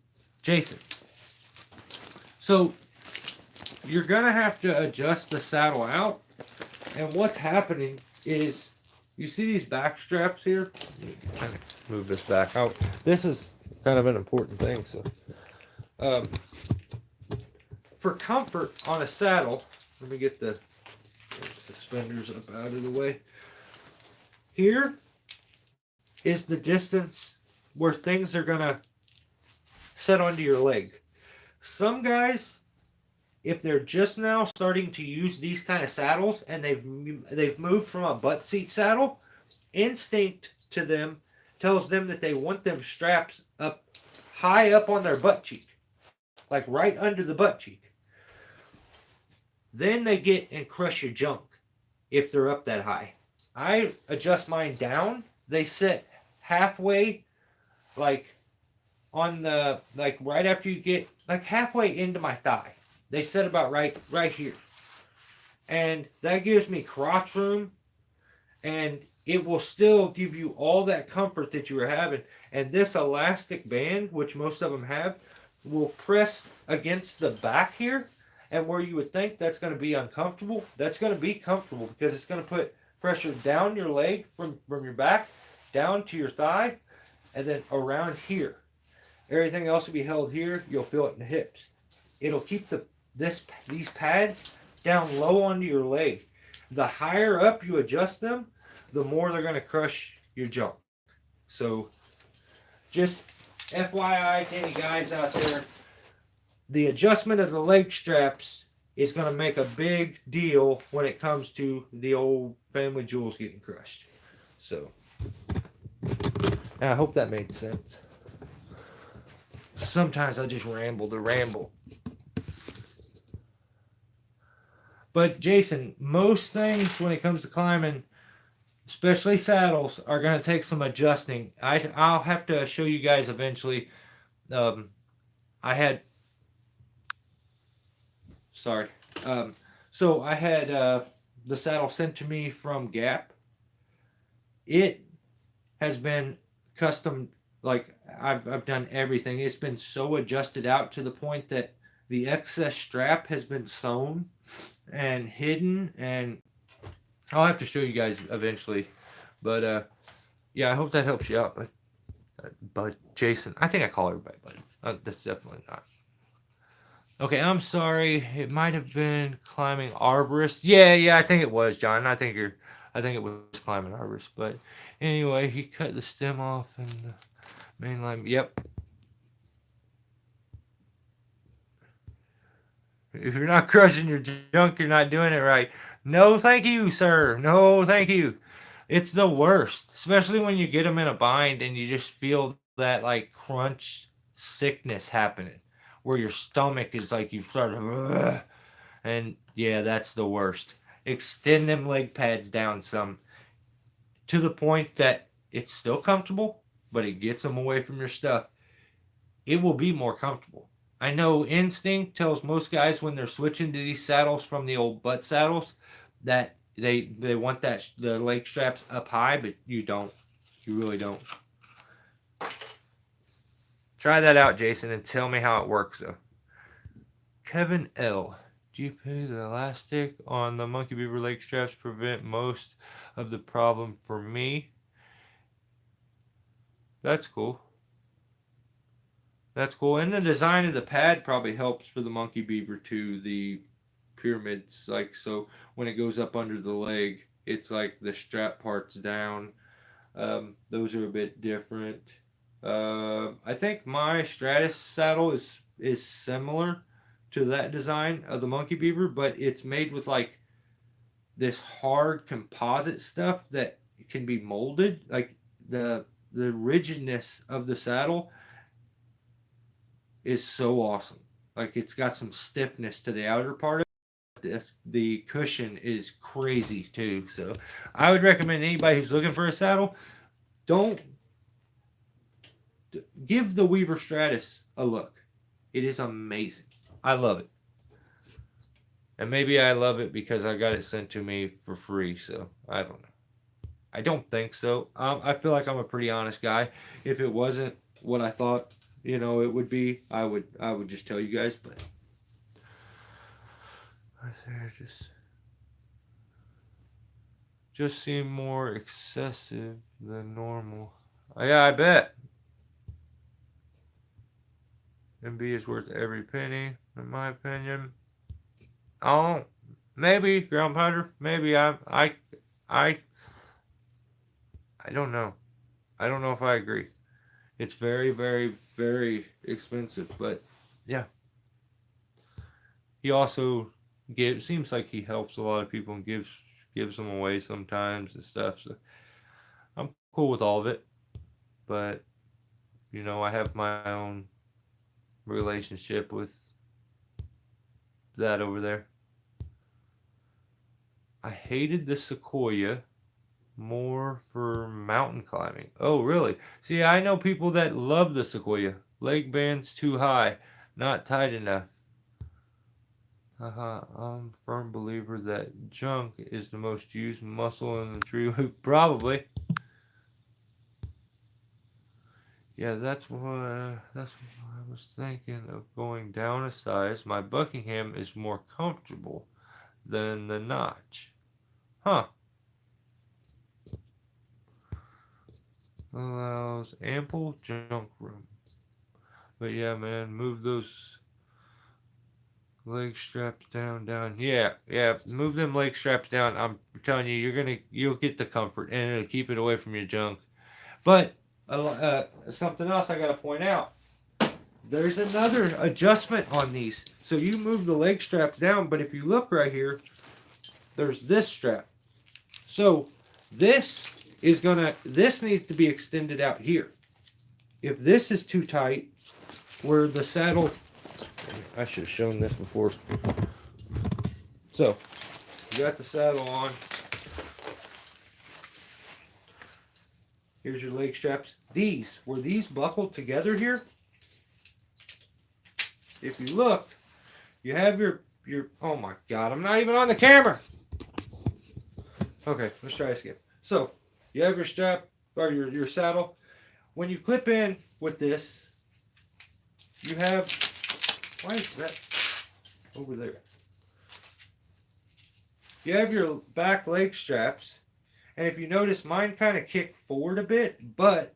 Jason. So you're gonna have to adjust the saddle out, and what's happening is you see these back straps here. Let me kind of move this back out. This is kind of an important thing. So, um, for comfort on a saddle, let me get the suspenders up out of the way. Here is the distance where things are gonna set onto your leg. Some guys, if they're just now starting to use these kind of saddles and they've moved from a butt seat saddle, instinct to them tells them that they want them straps up high up on their butt cheek, like right under the butt cheek. Then they get and crush your junk if they're up that high. I adjust mine down. They sit halfway, like on the like right after you get like halfway into my thigh. They sit about right here, and that gives me crotch room, and it will still give you all that comfort that you were having. And this elastic band, which most of them have, will press against the back here, and where you would think that's going to be uncomfortable, that's going to be comfortable because it's going to put pressure down your leg from your back down to your thigh, and then around here. Everything else will be held here. You'll feel it in the hips. It'll keep these pads down low onto your leg. The higher up you adjust them, the more they're going to crush your junk. So, just FYI to any guys out there, the adjustment of the leg straps is going to make a big deal when it comes to the old family jewels getting crushed. So, I hope that made sense. Sometimes I just ramble to ramble. But Jason, most things when it comes to climbing, especially saddles, are going to take some adjusting. I'll have to show you guys eventually. I had, sorry. So I had the saddle sent to me from Gap. It has been custom, like I've done everything. It's been so adjusted out to the point that the excess strap has been sewn and hidden, and I'll have to show you guys eventually. But yeah, I hope that helps you out. But Jason, I think I call everybody Bud. That's definitely not. Okay, I'm sorry. It might have been climbing arborist. Yeah, I think it was, John. I think it was climbing arborist. But anyway, he cut the stem off and the main line. Yep. If you're not crushing your junk, you're not doing it right. No, thank you, sir. No, thank you. It's the worst, especially when you get them in a bind and you just feel that like crunch sickness happening, where your stomach is like you start, and yeah, that's the worst. Extend them leg pads down some to the point that it's still comfortable, but it gets them away from your stuff. It will be more comfortable. I know instinct tells most guys when they're switching to these saddles from the old butt saddles that they want the leg straps up high, but you don't. You really don't. Try that out, Jason, and tell me how it works, though. Kevin L. GP, the elastic on the Monkey Beaver leg straps prevent most of the problem for me. That's cool. That's cool. And the design of the pad probably helps for the Monkey Beaver too. The pyramids, like, so when it goes up under the leg, it's like the strap part's down. Those are a bit different. I think my Stratus saddle is similar to that design of the Monkey Beaver, but it's made with like this hard composite stuff that can be molded. Like the rigidness of the saddle is so awesome. Like it's got some stiffness to the outer part of it. The cushion is crazy too. So I would recommend anybody who's looking for a saddle, don't give the Weaver Stratus a look. It is amazing. I love it. And maybe I love it because I got it sent to me for free. So I don't know. I don't think so. I feel like I'm a pretty honest guy. If it wasn't what I thought, it would be, I would just tell you guys. But just seem more excessive than normal. Yeah, I bet. MB is worth every penny, in my opinion. Oh, maybe ground powder. Maybe I don't know. I don't know if I agree. It's very, very, very expensive, but yeah. He also seems like he helps a lot of people and gives them away sometimes and stuff. So I'm cool with all of it, but I have my own relationship with that over there. I hated the Sequoia more for mountain climbing. Oh, really? See, I know people that love the Sequoia. Leg bands too high, not tight enough. I'm a firm believer that junk is the most used muscle in the tree. Probably. Yeah, that's what I was thinking of going down a size. My Buckingham is more comfortable than the Notch. Huh. Allows ample junk room. But yeah, man, move those leg straps down. Yeah, move them leg straps down. I'm telling you, you'll get the comfort and it'll keep it away from your junk. But something else I got to point out. There's another adjustment on these. So you move the leg straps down, but if you look right here, there's this strap. So this needs to be extended out here. If this is too tight, where the saddle, I should have shown this before. So you got the saddle on. Here's your leg straps. Where these buckle together here, if you look, you have your oh my god, I'm not even on the camera. Okay, let's try this again. So you have your strap or your saddle. When you clip in with this, you have, why is that over there? You have your back leg straps, and if you notice, mine kind of kick forward a bit, but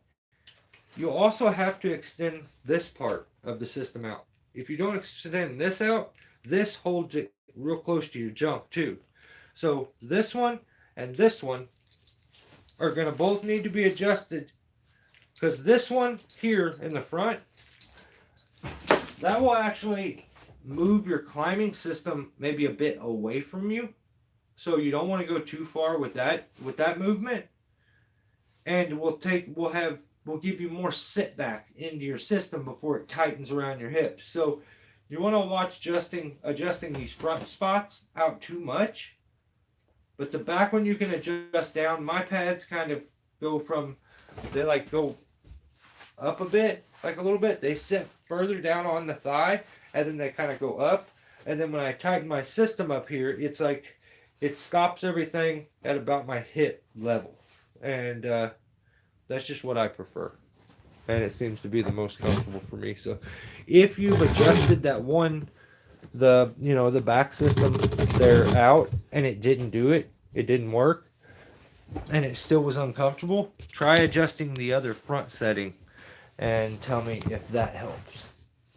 you also have to extend this part of the system out. If you don't extend this out, this holds it real close to your junk too. So this one and this one are going to both need to be adjusted, because this one here in the front, that will actually move your climbing system maybe a bit away from you. So you don't want to go too far with that movement. And we'll give you more sit back into your system before it tightens around your hips. So you want to watch adjusting these front spots out too much. But the back one you can adjust down. My pads kind of go up a bit, like a little bit. They sit further down on the thigh, and then they kind of go up. And then when I tighten my system up here, it's like it stops everything at about my hip level. And that's just what I prefer. and it seems to be the most comfortable for me. So if you've adjusted that one, the back system there out, and it didn't do it, it didn't work, and it still was uncomfortable, try adjusting the other front setting and tell me if that helps,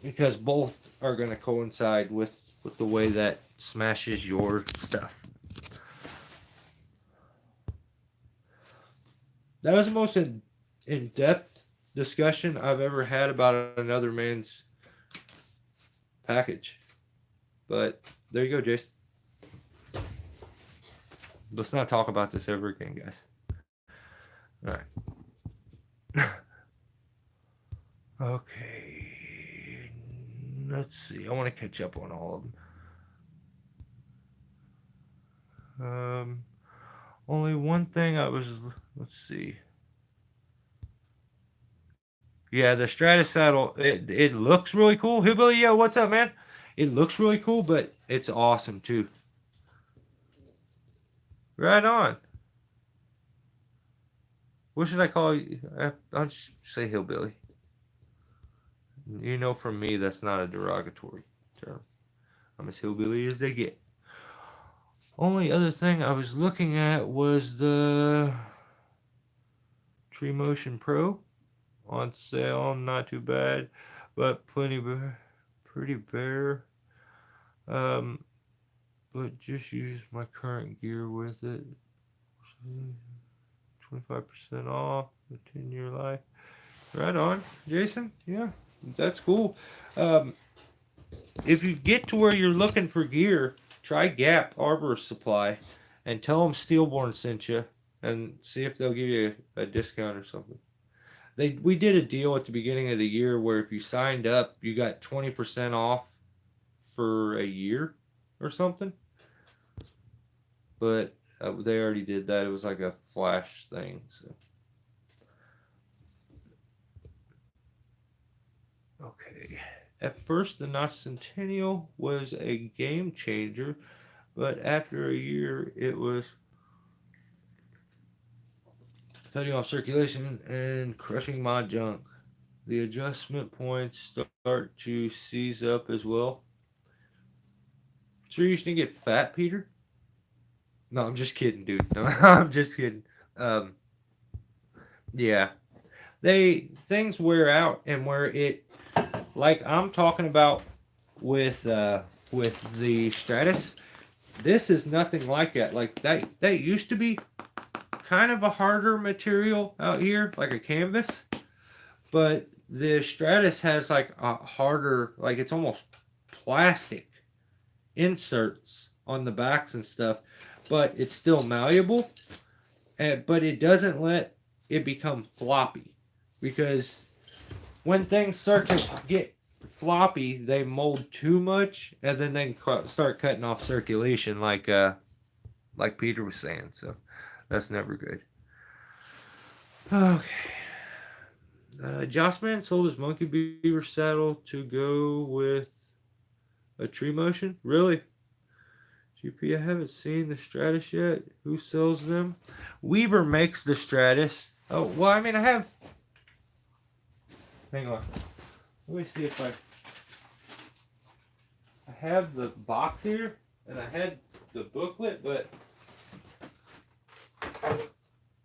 because both are going to coincide with the way that smashes your stuff. That was the most in-depth discussion I've ever had about another man's package. But there you go, Jason. Let's not talk about this ever again, guys. All right. Okay. Let's see. I want to catch up on all of them. Only one thing I was. Let's see. Yeah, the Stratus saddle. It looks really cool. Hillbilly, yo, what's up, man? It looks really cool, but it's awesome too. Right on. What should I call you? I'll just say hillbilly. You know, from me, that's not a derogatory term. I'm as hillbilly as they get. Only other thing I was looking at was the Tree Motion Pro on sale. Not too bad, but pretty bare. Um, but just use my current gear with it. 25% off, the 10-year life. Right on, Jason. Yeah, that's cool. Um, if you get to where you're looking for gear, try Gap Arbor Supply and tell them Steelborn sent you and see if they'll give you a discount or something. We did a deal at the beginning of the year where if you signed up, you got 20% off for a year or something. But they already did that. It was like a flash thing. So. Okay. At first, the Notch Centennial was a game changer, but after a year, it was cutting off circulation and crushing my junk. The adjustment points start to seize up as well. So you're used to get fat, Peter? No, I'm just kidding, dude. No, I'm just kidding. Um, yeah, things wear out, and where it, like I'm talking about with the Stratus, this is nothing like that. Like that used to be kind of a harder material out here, like a canvas, but the Stratus has like a harder, like it's almost plastic inserts on the backs and stuff, but it's still malleable, but it doesn't let it become floppy, because when things start to get floppy, they mold too much, and then they start cutting off circulation, like Peter was saying. So that's never good. Okay. Jossman sold his Monkey Beaver saddle to go with a Tree Motion. Really? GP, I haven't seen the Stratus yet. Who sells them? Weaver makes the Stratus. Oh, well, I mean, I have. Hang on. Let me see if I have the box here, and I had the booklet, but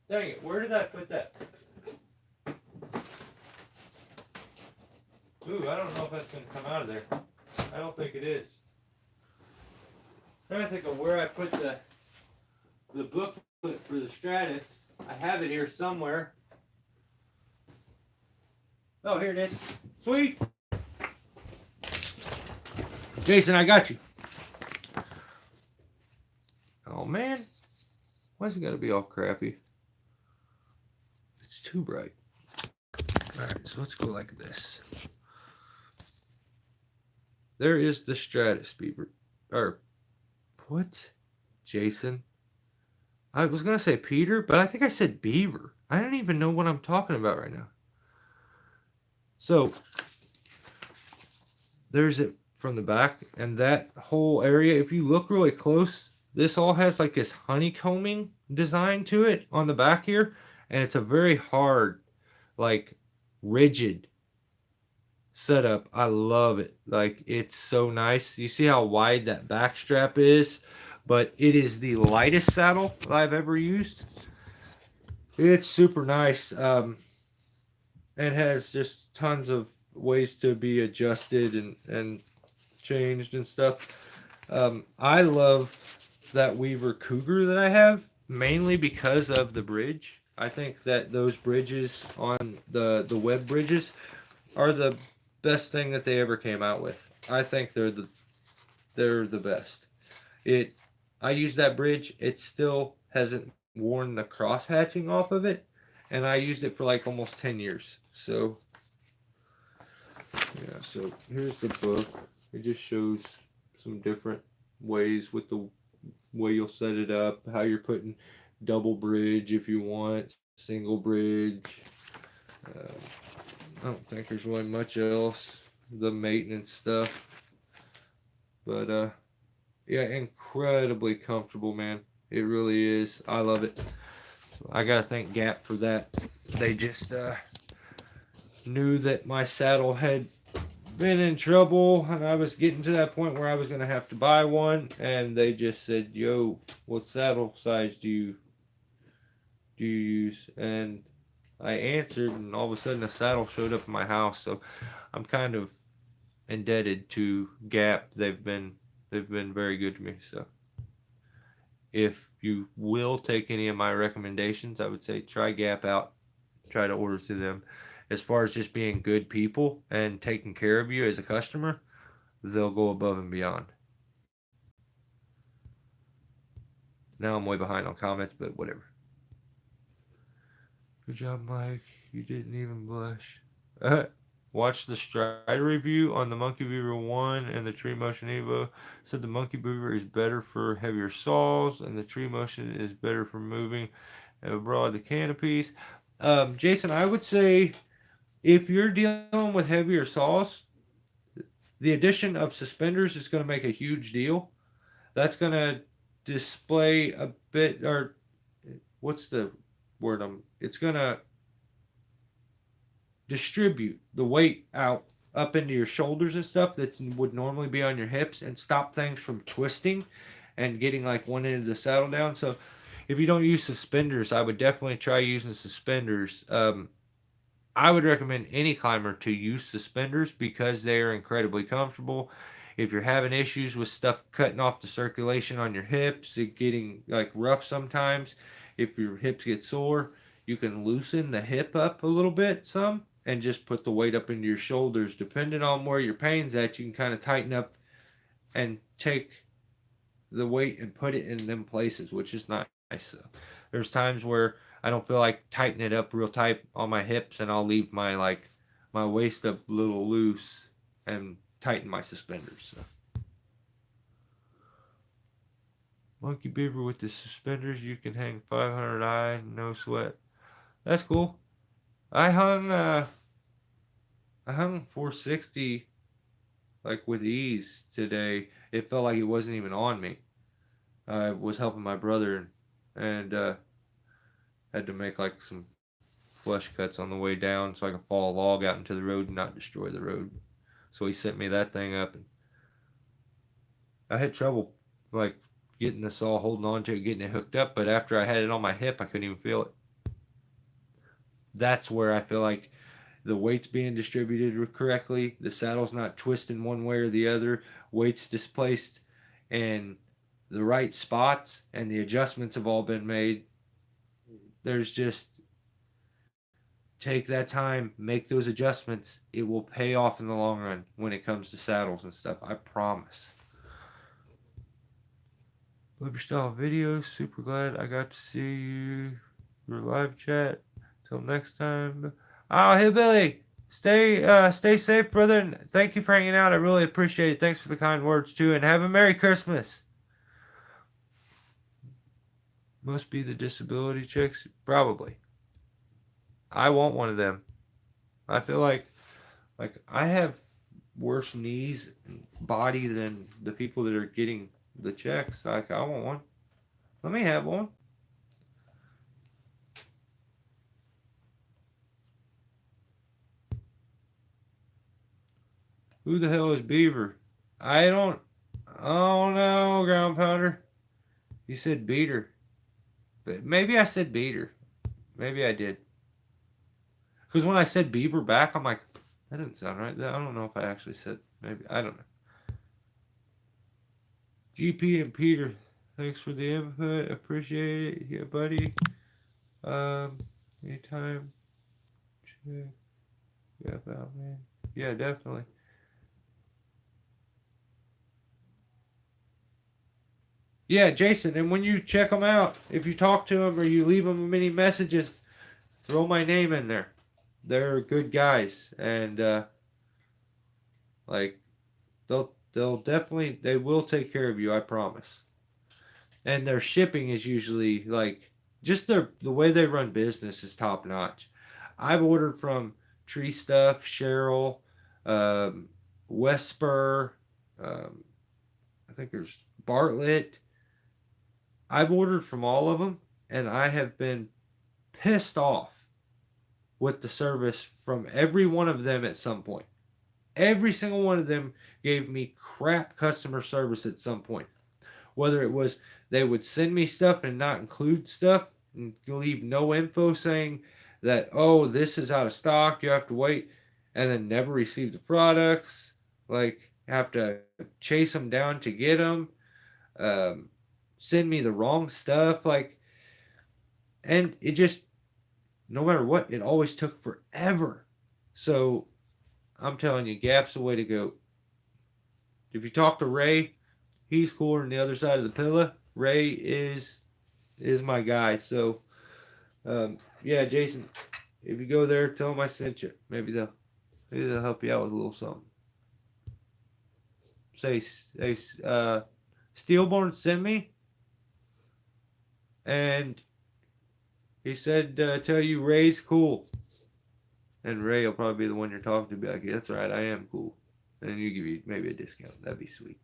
dang it, where did I put that? Ooh, I don't know if that's going to come out of there. I don't think it is. I'm trying to think of where I put the booklet for the Stratus. I have it here somewhere. Oh, here it is. Sweet. Jason, I got you. Oh, man. Why's it got to be all crappy? It's too bright. Alright, so let's go like this. There is the Stratus Beaver. Or, what? Jason? I was going to say Peter, but I think I said Beaver. I don't even know what I'm talking about right now. So, there's it from the back, and that whole area, if you look really close, this all has like this honeycombing design to it on the back here, and it's a very hard, like, rigid setup. I love it. Like, it's so nice. You see how wide that back strap is, but it is the lightest saddle I've ever used. It's super nice. It has just tons of ways to be adjusted and changed and stuff. I love that Weaver Cougar that I have, mainly because of the bridge. I think that those bridges on the web bridges are the best thing that they ever came out with. I think they're the best. It I use that bridge. It still hasn't worn the cross hatching off of it, and I used it for like almost 10 years. So yeah. So here's the book. It just shows some different ways with the way you'll set it up, how you're putting double bridge if you want, single bridge. Uh, I don't think there's really much else. The maintenance stuff, but yeah, incredibly comfortable, man. It really is. I love it. I gotta thank Gap for that. They just knew that my saddle had been in trouble and I was getting to that point where I was gonna have to buy one, and they just said, "Yo, what saddle size do you use?" And I answered, and all of a sudden a saddle showed up in my house. So I'm kind of indebted to Gap. They've been very good to me. So if you will take any of my recommendations, I would say try Gap out. Try to order through them. As far as just being good people and taking care of you as a customer, they'll go above and beyond. Now I'm way behind on comments, but whatever. Good job, Mike. You didn't even blush. Watch the Strider review on the Monkey Beaver 1 and the Tree Motion Evo. Said the Monkey Beaver is better for heavier saws and the Tree Motion is better for moving abroad the canopies. Jason, I would say if you're dealing with heavier saws, the addition of suspenders is going to make a huge deal. That's going to display a bit, or what's the word? It's going to distribute the weight out up into your shoulders and stuff that would normally be on your hips and stop things from twisting and getting like one end of the saddle down. So if you don't use suspenders, I would definitely try using suspenders. I would recommend any climber to use suspenders because they are incredibly comfortable. If you're having issues with stuff cutting off the circulation on your hips, it getting like rough sometimes, if your hips get sore, you can loosen the hip up a little bit some and just put the weight up into your shoulders. Depending on where your pain's at, you can kind of tighten up and take the weight and put it in them places, which is nice. So there's times where I don't feel like tightening it up real tight on my hips, and I'll leave my waist up a little loose and tighten my suspenders. So. Monkey Beaver with the suspenders, you can hang 500i, no sweat. That's cool. I hung I hung 460 like with ease today. It felt like it wasn't even on me. I was helping my brother and had to make like some flush cuts on the way down so I could fall a log out into the road and not destroy the road. So he sent me that thing up, and I had trouble like getting the saw, holding on to it, getting it hooked up. But after I had it on my hip, I couldn't even feel it. That's where I feel like the weight's being distributed correctly. The saddle's not twisting one way or the other. Weight's displaced and the right spots, and the adjustments have all been made. There's just take that time, make those adjustments. It will pay off in the long run when it comes to saddles and stuff. I promise. Love your style videos. Super glad I got to see your live chat. Till next time. Oh, hey Billy. Stay safe, brother, and thank you for hanging out. I really appreciate it. Thanks for the kind words too, and have a Merry Christmas. Must be the disability checks. Probably. I want one of them. I feel like I have worse knees and body than the people that are getting the checks. Like, I want one. Let me have one. Who the hell is Beaver? I don't. Oh no, ground pounder. You said beater, but maybe I said beater. Maybe I did. Because when I said beaver back, I'm like, that didn't sound right. I don't know if I actually said. Maybe I don't know. GP and Peter, thanks for the input. Appreciate it, yeah, buddy. Anytime. Check. Yeah, about man. Yeah, definitely. Yeah, Jason. And when you check them out, if you talk to them or you leave them many messages, throw my name in there. They're good guys, and like they'll definitely they will take care of you. I promise. And their shipping is usually like just the way they run business is top notch. I've ordered from Tree Stuff, Cheryl, um, Wesper, um, I think there's Bartlett. I've ordered from all of them, and I have been pissed off with the service from every one of them at some point. Every single one of them gave me crap customer service at some point. Whether it was they would send me stuff and not include stuff and leave no info saying that, oh, this is out of stock, you have to wait, and then never receive the products, like have to chase them down to get them, um, send me the wrong stuff, like, and it just, no matter what, it always took forever. So I'm telling you, Gap's the way to go. If you talk to Ray, he's cooler on the other side of the pillow. Ray is my guy. So yeah, Jason, if you go there, tell them I sent you. Maybe they'll help you out with a little something. Say Steelborn sent me, and he said tell you Ray's cool, and Ray will probably be the one you're talking to. Be like, yeah, that's right, I am cool, and you give you maybe a discount. That'd be sweet.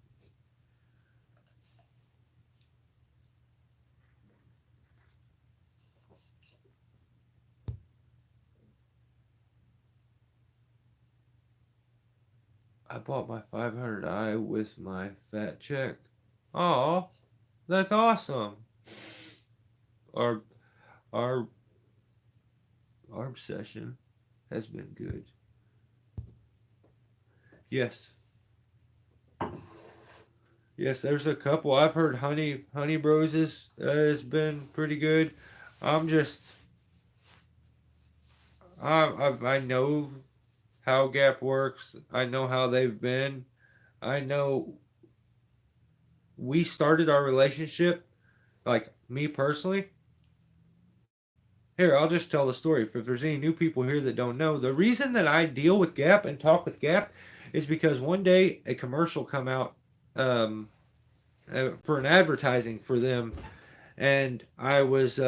I bought my 500i with my fat check. Oh, that's awesome. Our our our session has been good. Yes, yes. There's a couple. I've heard Honey Bros has been pretty good. I'm just I know how Gap works. I know how they've been. I know we started our relationship, like me personally. Here, I'll just tell the story. If there's any new people here that don't know, the reason that I deal with Gap and talk with Gap is because one day a commercial come out um, for an advertising for them, and I was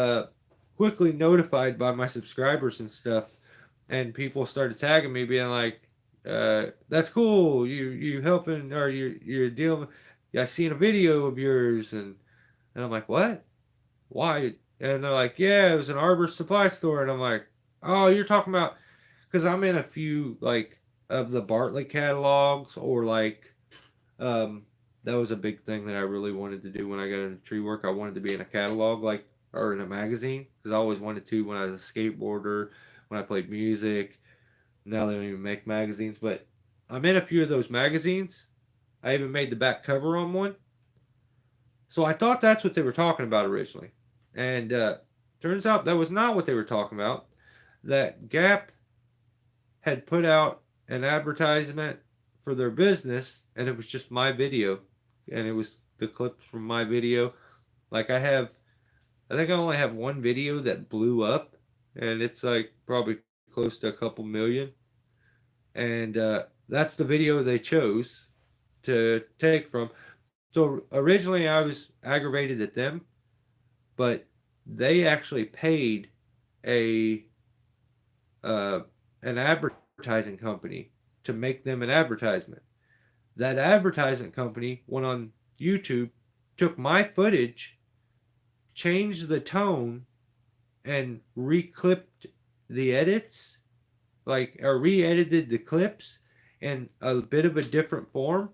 quickly notified by my subscribers and stuff, and people started tagging me, being like, "That's cool. You helping or you're dealing. I seen a video of yours," and I'm like, "What? Why?" And they're like, "Yeah, it was an Arbor supply store," and I'm like, "Oh, you're talking about." Because I'm in a few like of the Bartlett catalogs, or like um, that was a big thing that I really wanted to do when I got into tree work. I wanted to be in a catalog, like, or in a magazine, because I always wanted to when I was a skateboarder, when I played music. Now they don't even make magazines, but I'm in a few of those magazines. I even made the back cover on one. So I thought that's what they were talking about originally, and turns out that was not what they were talking about. That Gap had put out an advertisement for their business, and it was just my video, and it was the clips from my video. Like I think I only have one video that blew up, and it's like probably close to a couple million, and that's the video they chose to take from. So originally I was aggravated at them, but they actually paid a uh, an advertising company to make them an advertisement. That advertisement company went on YouTube, took my footage, changed the tone, and reclipped the edits, like or re-edited the clips, in a bit of a different form,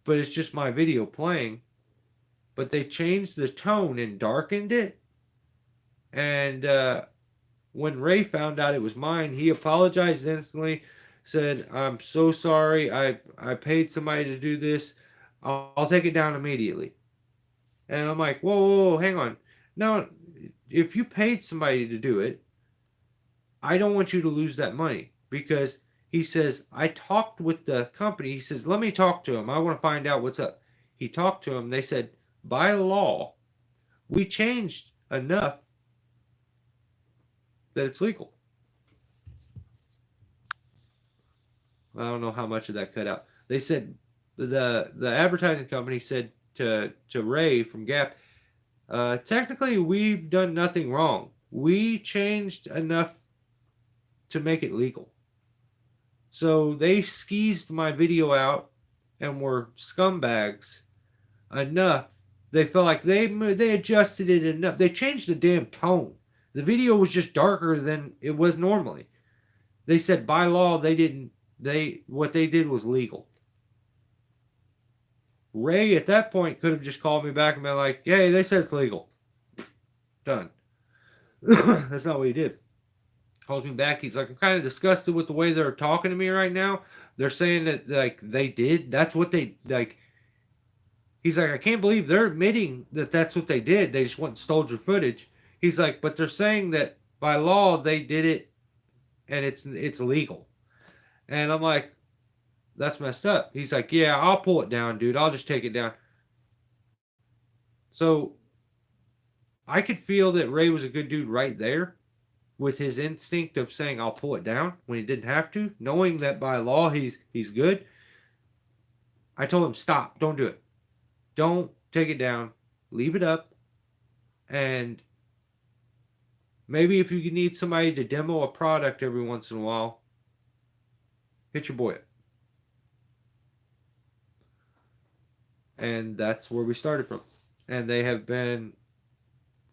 but it's just my video playing. But they changed the tone and darkened it. And when Ray found out it was mine, he apologized instantly, said, "I'm so sorry. I paid somebody to do this. I'll take it down immediately." And I'm like, "Whoa, whoa, whoa, hang on. No, if you paid somebody to do it, I don't want you to lose that money." Because he says, "I talked with the company." He says, "Let me talk to him. I want to find out what's up." He talked to him. They said, "By law, we changed enough that it's legal." I don't know how much of that cut out. They said the advertising company said to Ray from Gap, technically we've done nothing wrong. We changed enough to make it legal. So they skeezed my video out and were scumbags enough. They felt like they adjusted it enough. They changed the damn tone. The video was just darker than it was normally. They said by law they didn't. What they did was legal. Ray at that point could have just called me back and been like, "Hey, they said it's legal. Done." That's not what he did. Calls me back. He's like, "I'm kind of disgusted with the way they're talking to me right now. They're saying that like they did. That's what they like." He's like, "I can't believe they're admitting that that's what they did. They just went and stole your footage." He's like, "But they're saying that by law they did it and it's legal." And I'm like, "That's messed up." He's like, "Yeah, I'll pull it down, dude. I'll just take it down." So I could feel that Ray was a good dude right there with his instinct of saying I'll pull it down when he didn't have to, knowing that by law he's good. I told him, "Stop, don't do it. Don't take it down. Leave it up. And maybe if you need somebody to demo a product every once in a while, hit your boy up." And that's where we started from. And they have been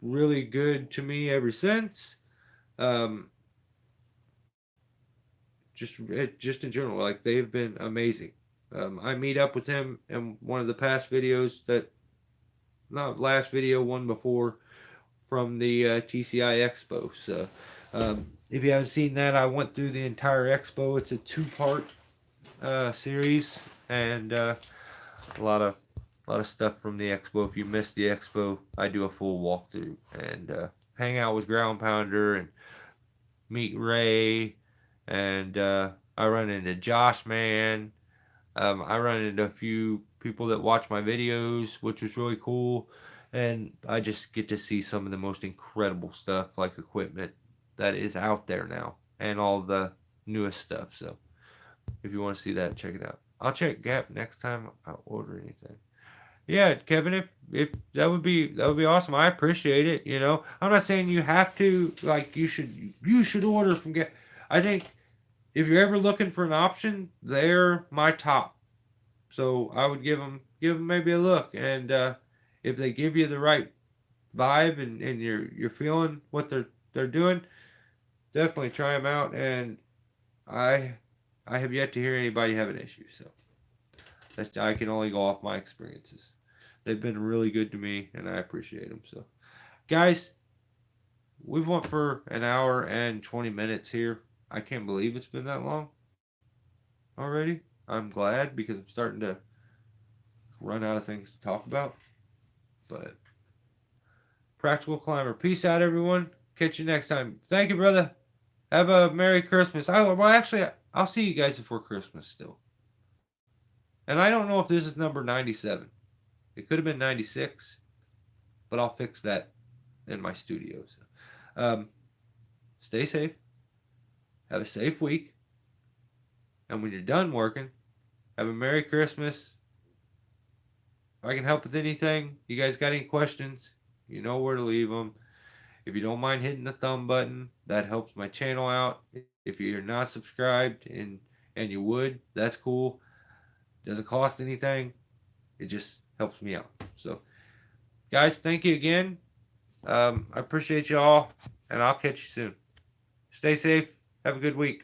really good to me ever since. Um, just in general, like they've been amazing. I meet up with him in one of the past videos that, not last video, one before, from the TCI Expo. So if you haven't seen that, I went through the entire expo. It's a two-part series, and a lot of stuff from the expo. If you missed the expo, I do a full walkthrough and hang out with Ground Pounder and meet Ray, and I run into Josh Man. I run into a few people that watch my videos, which was really cool, and I just get to see some of the most incredible stuff, like equipment that is out there now, and all the newest stuff. So if you want to see that, check it out. I'll check Gap next time I order anything. Yeah, Kevin, if that would be awesome. I appreciate it. I'm not saying you have to, like, you should order from Gap. I think if you're ever looking for an option, they're my top. So I would give them maybe a look, and if they give you the right vibe and you're feeling what they're doing, definitely try them out. And I I have yet to hear anybody have an issue. So I can only go off my experiences. They've been really good to me, and I appreciate them. So, guys, we've went for an hour and 20 minutes here. I can't believe it's been that long already. I'm glad because I'm starting to run out of things to talk about. But Practical Climber, peace out, everyone. Catch you next time. Thank you, brother. Have a Merry Christmas. Actually, I'll see you guys before Christmas still. And I don't know if this is number 97. It could have been 96, but I'll fix that in my studio. So, stay safe. Have a safe week. And when you're done working, have a Merry Christmas. If I can help with anything, you guys got any questions, you know where to leave them. If you don't mind hitting the thumb button, that helps my channel out. If you're not subscribed and you would, that's cool. Doesn't cost anything. It just helps me out. So, guys, thank you again. I appreciate you all, and I'll catch you soon. Stay safe. Have a good week.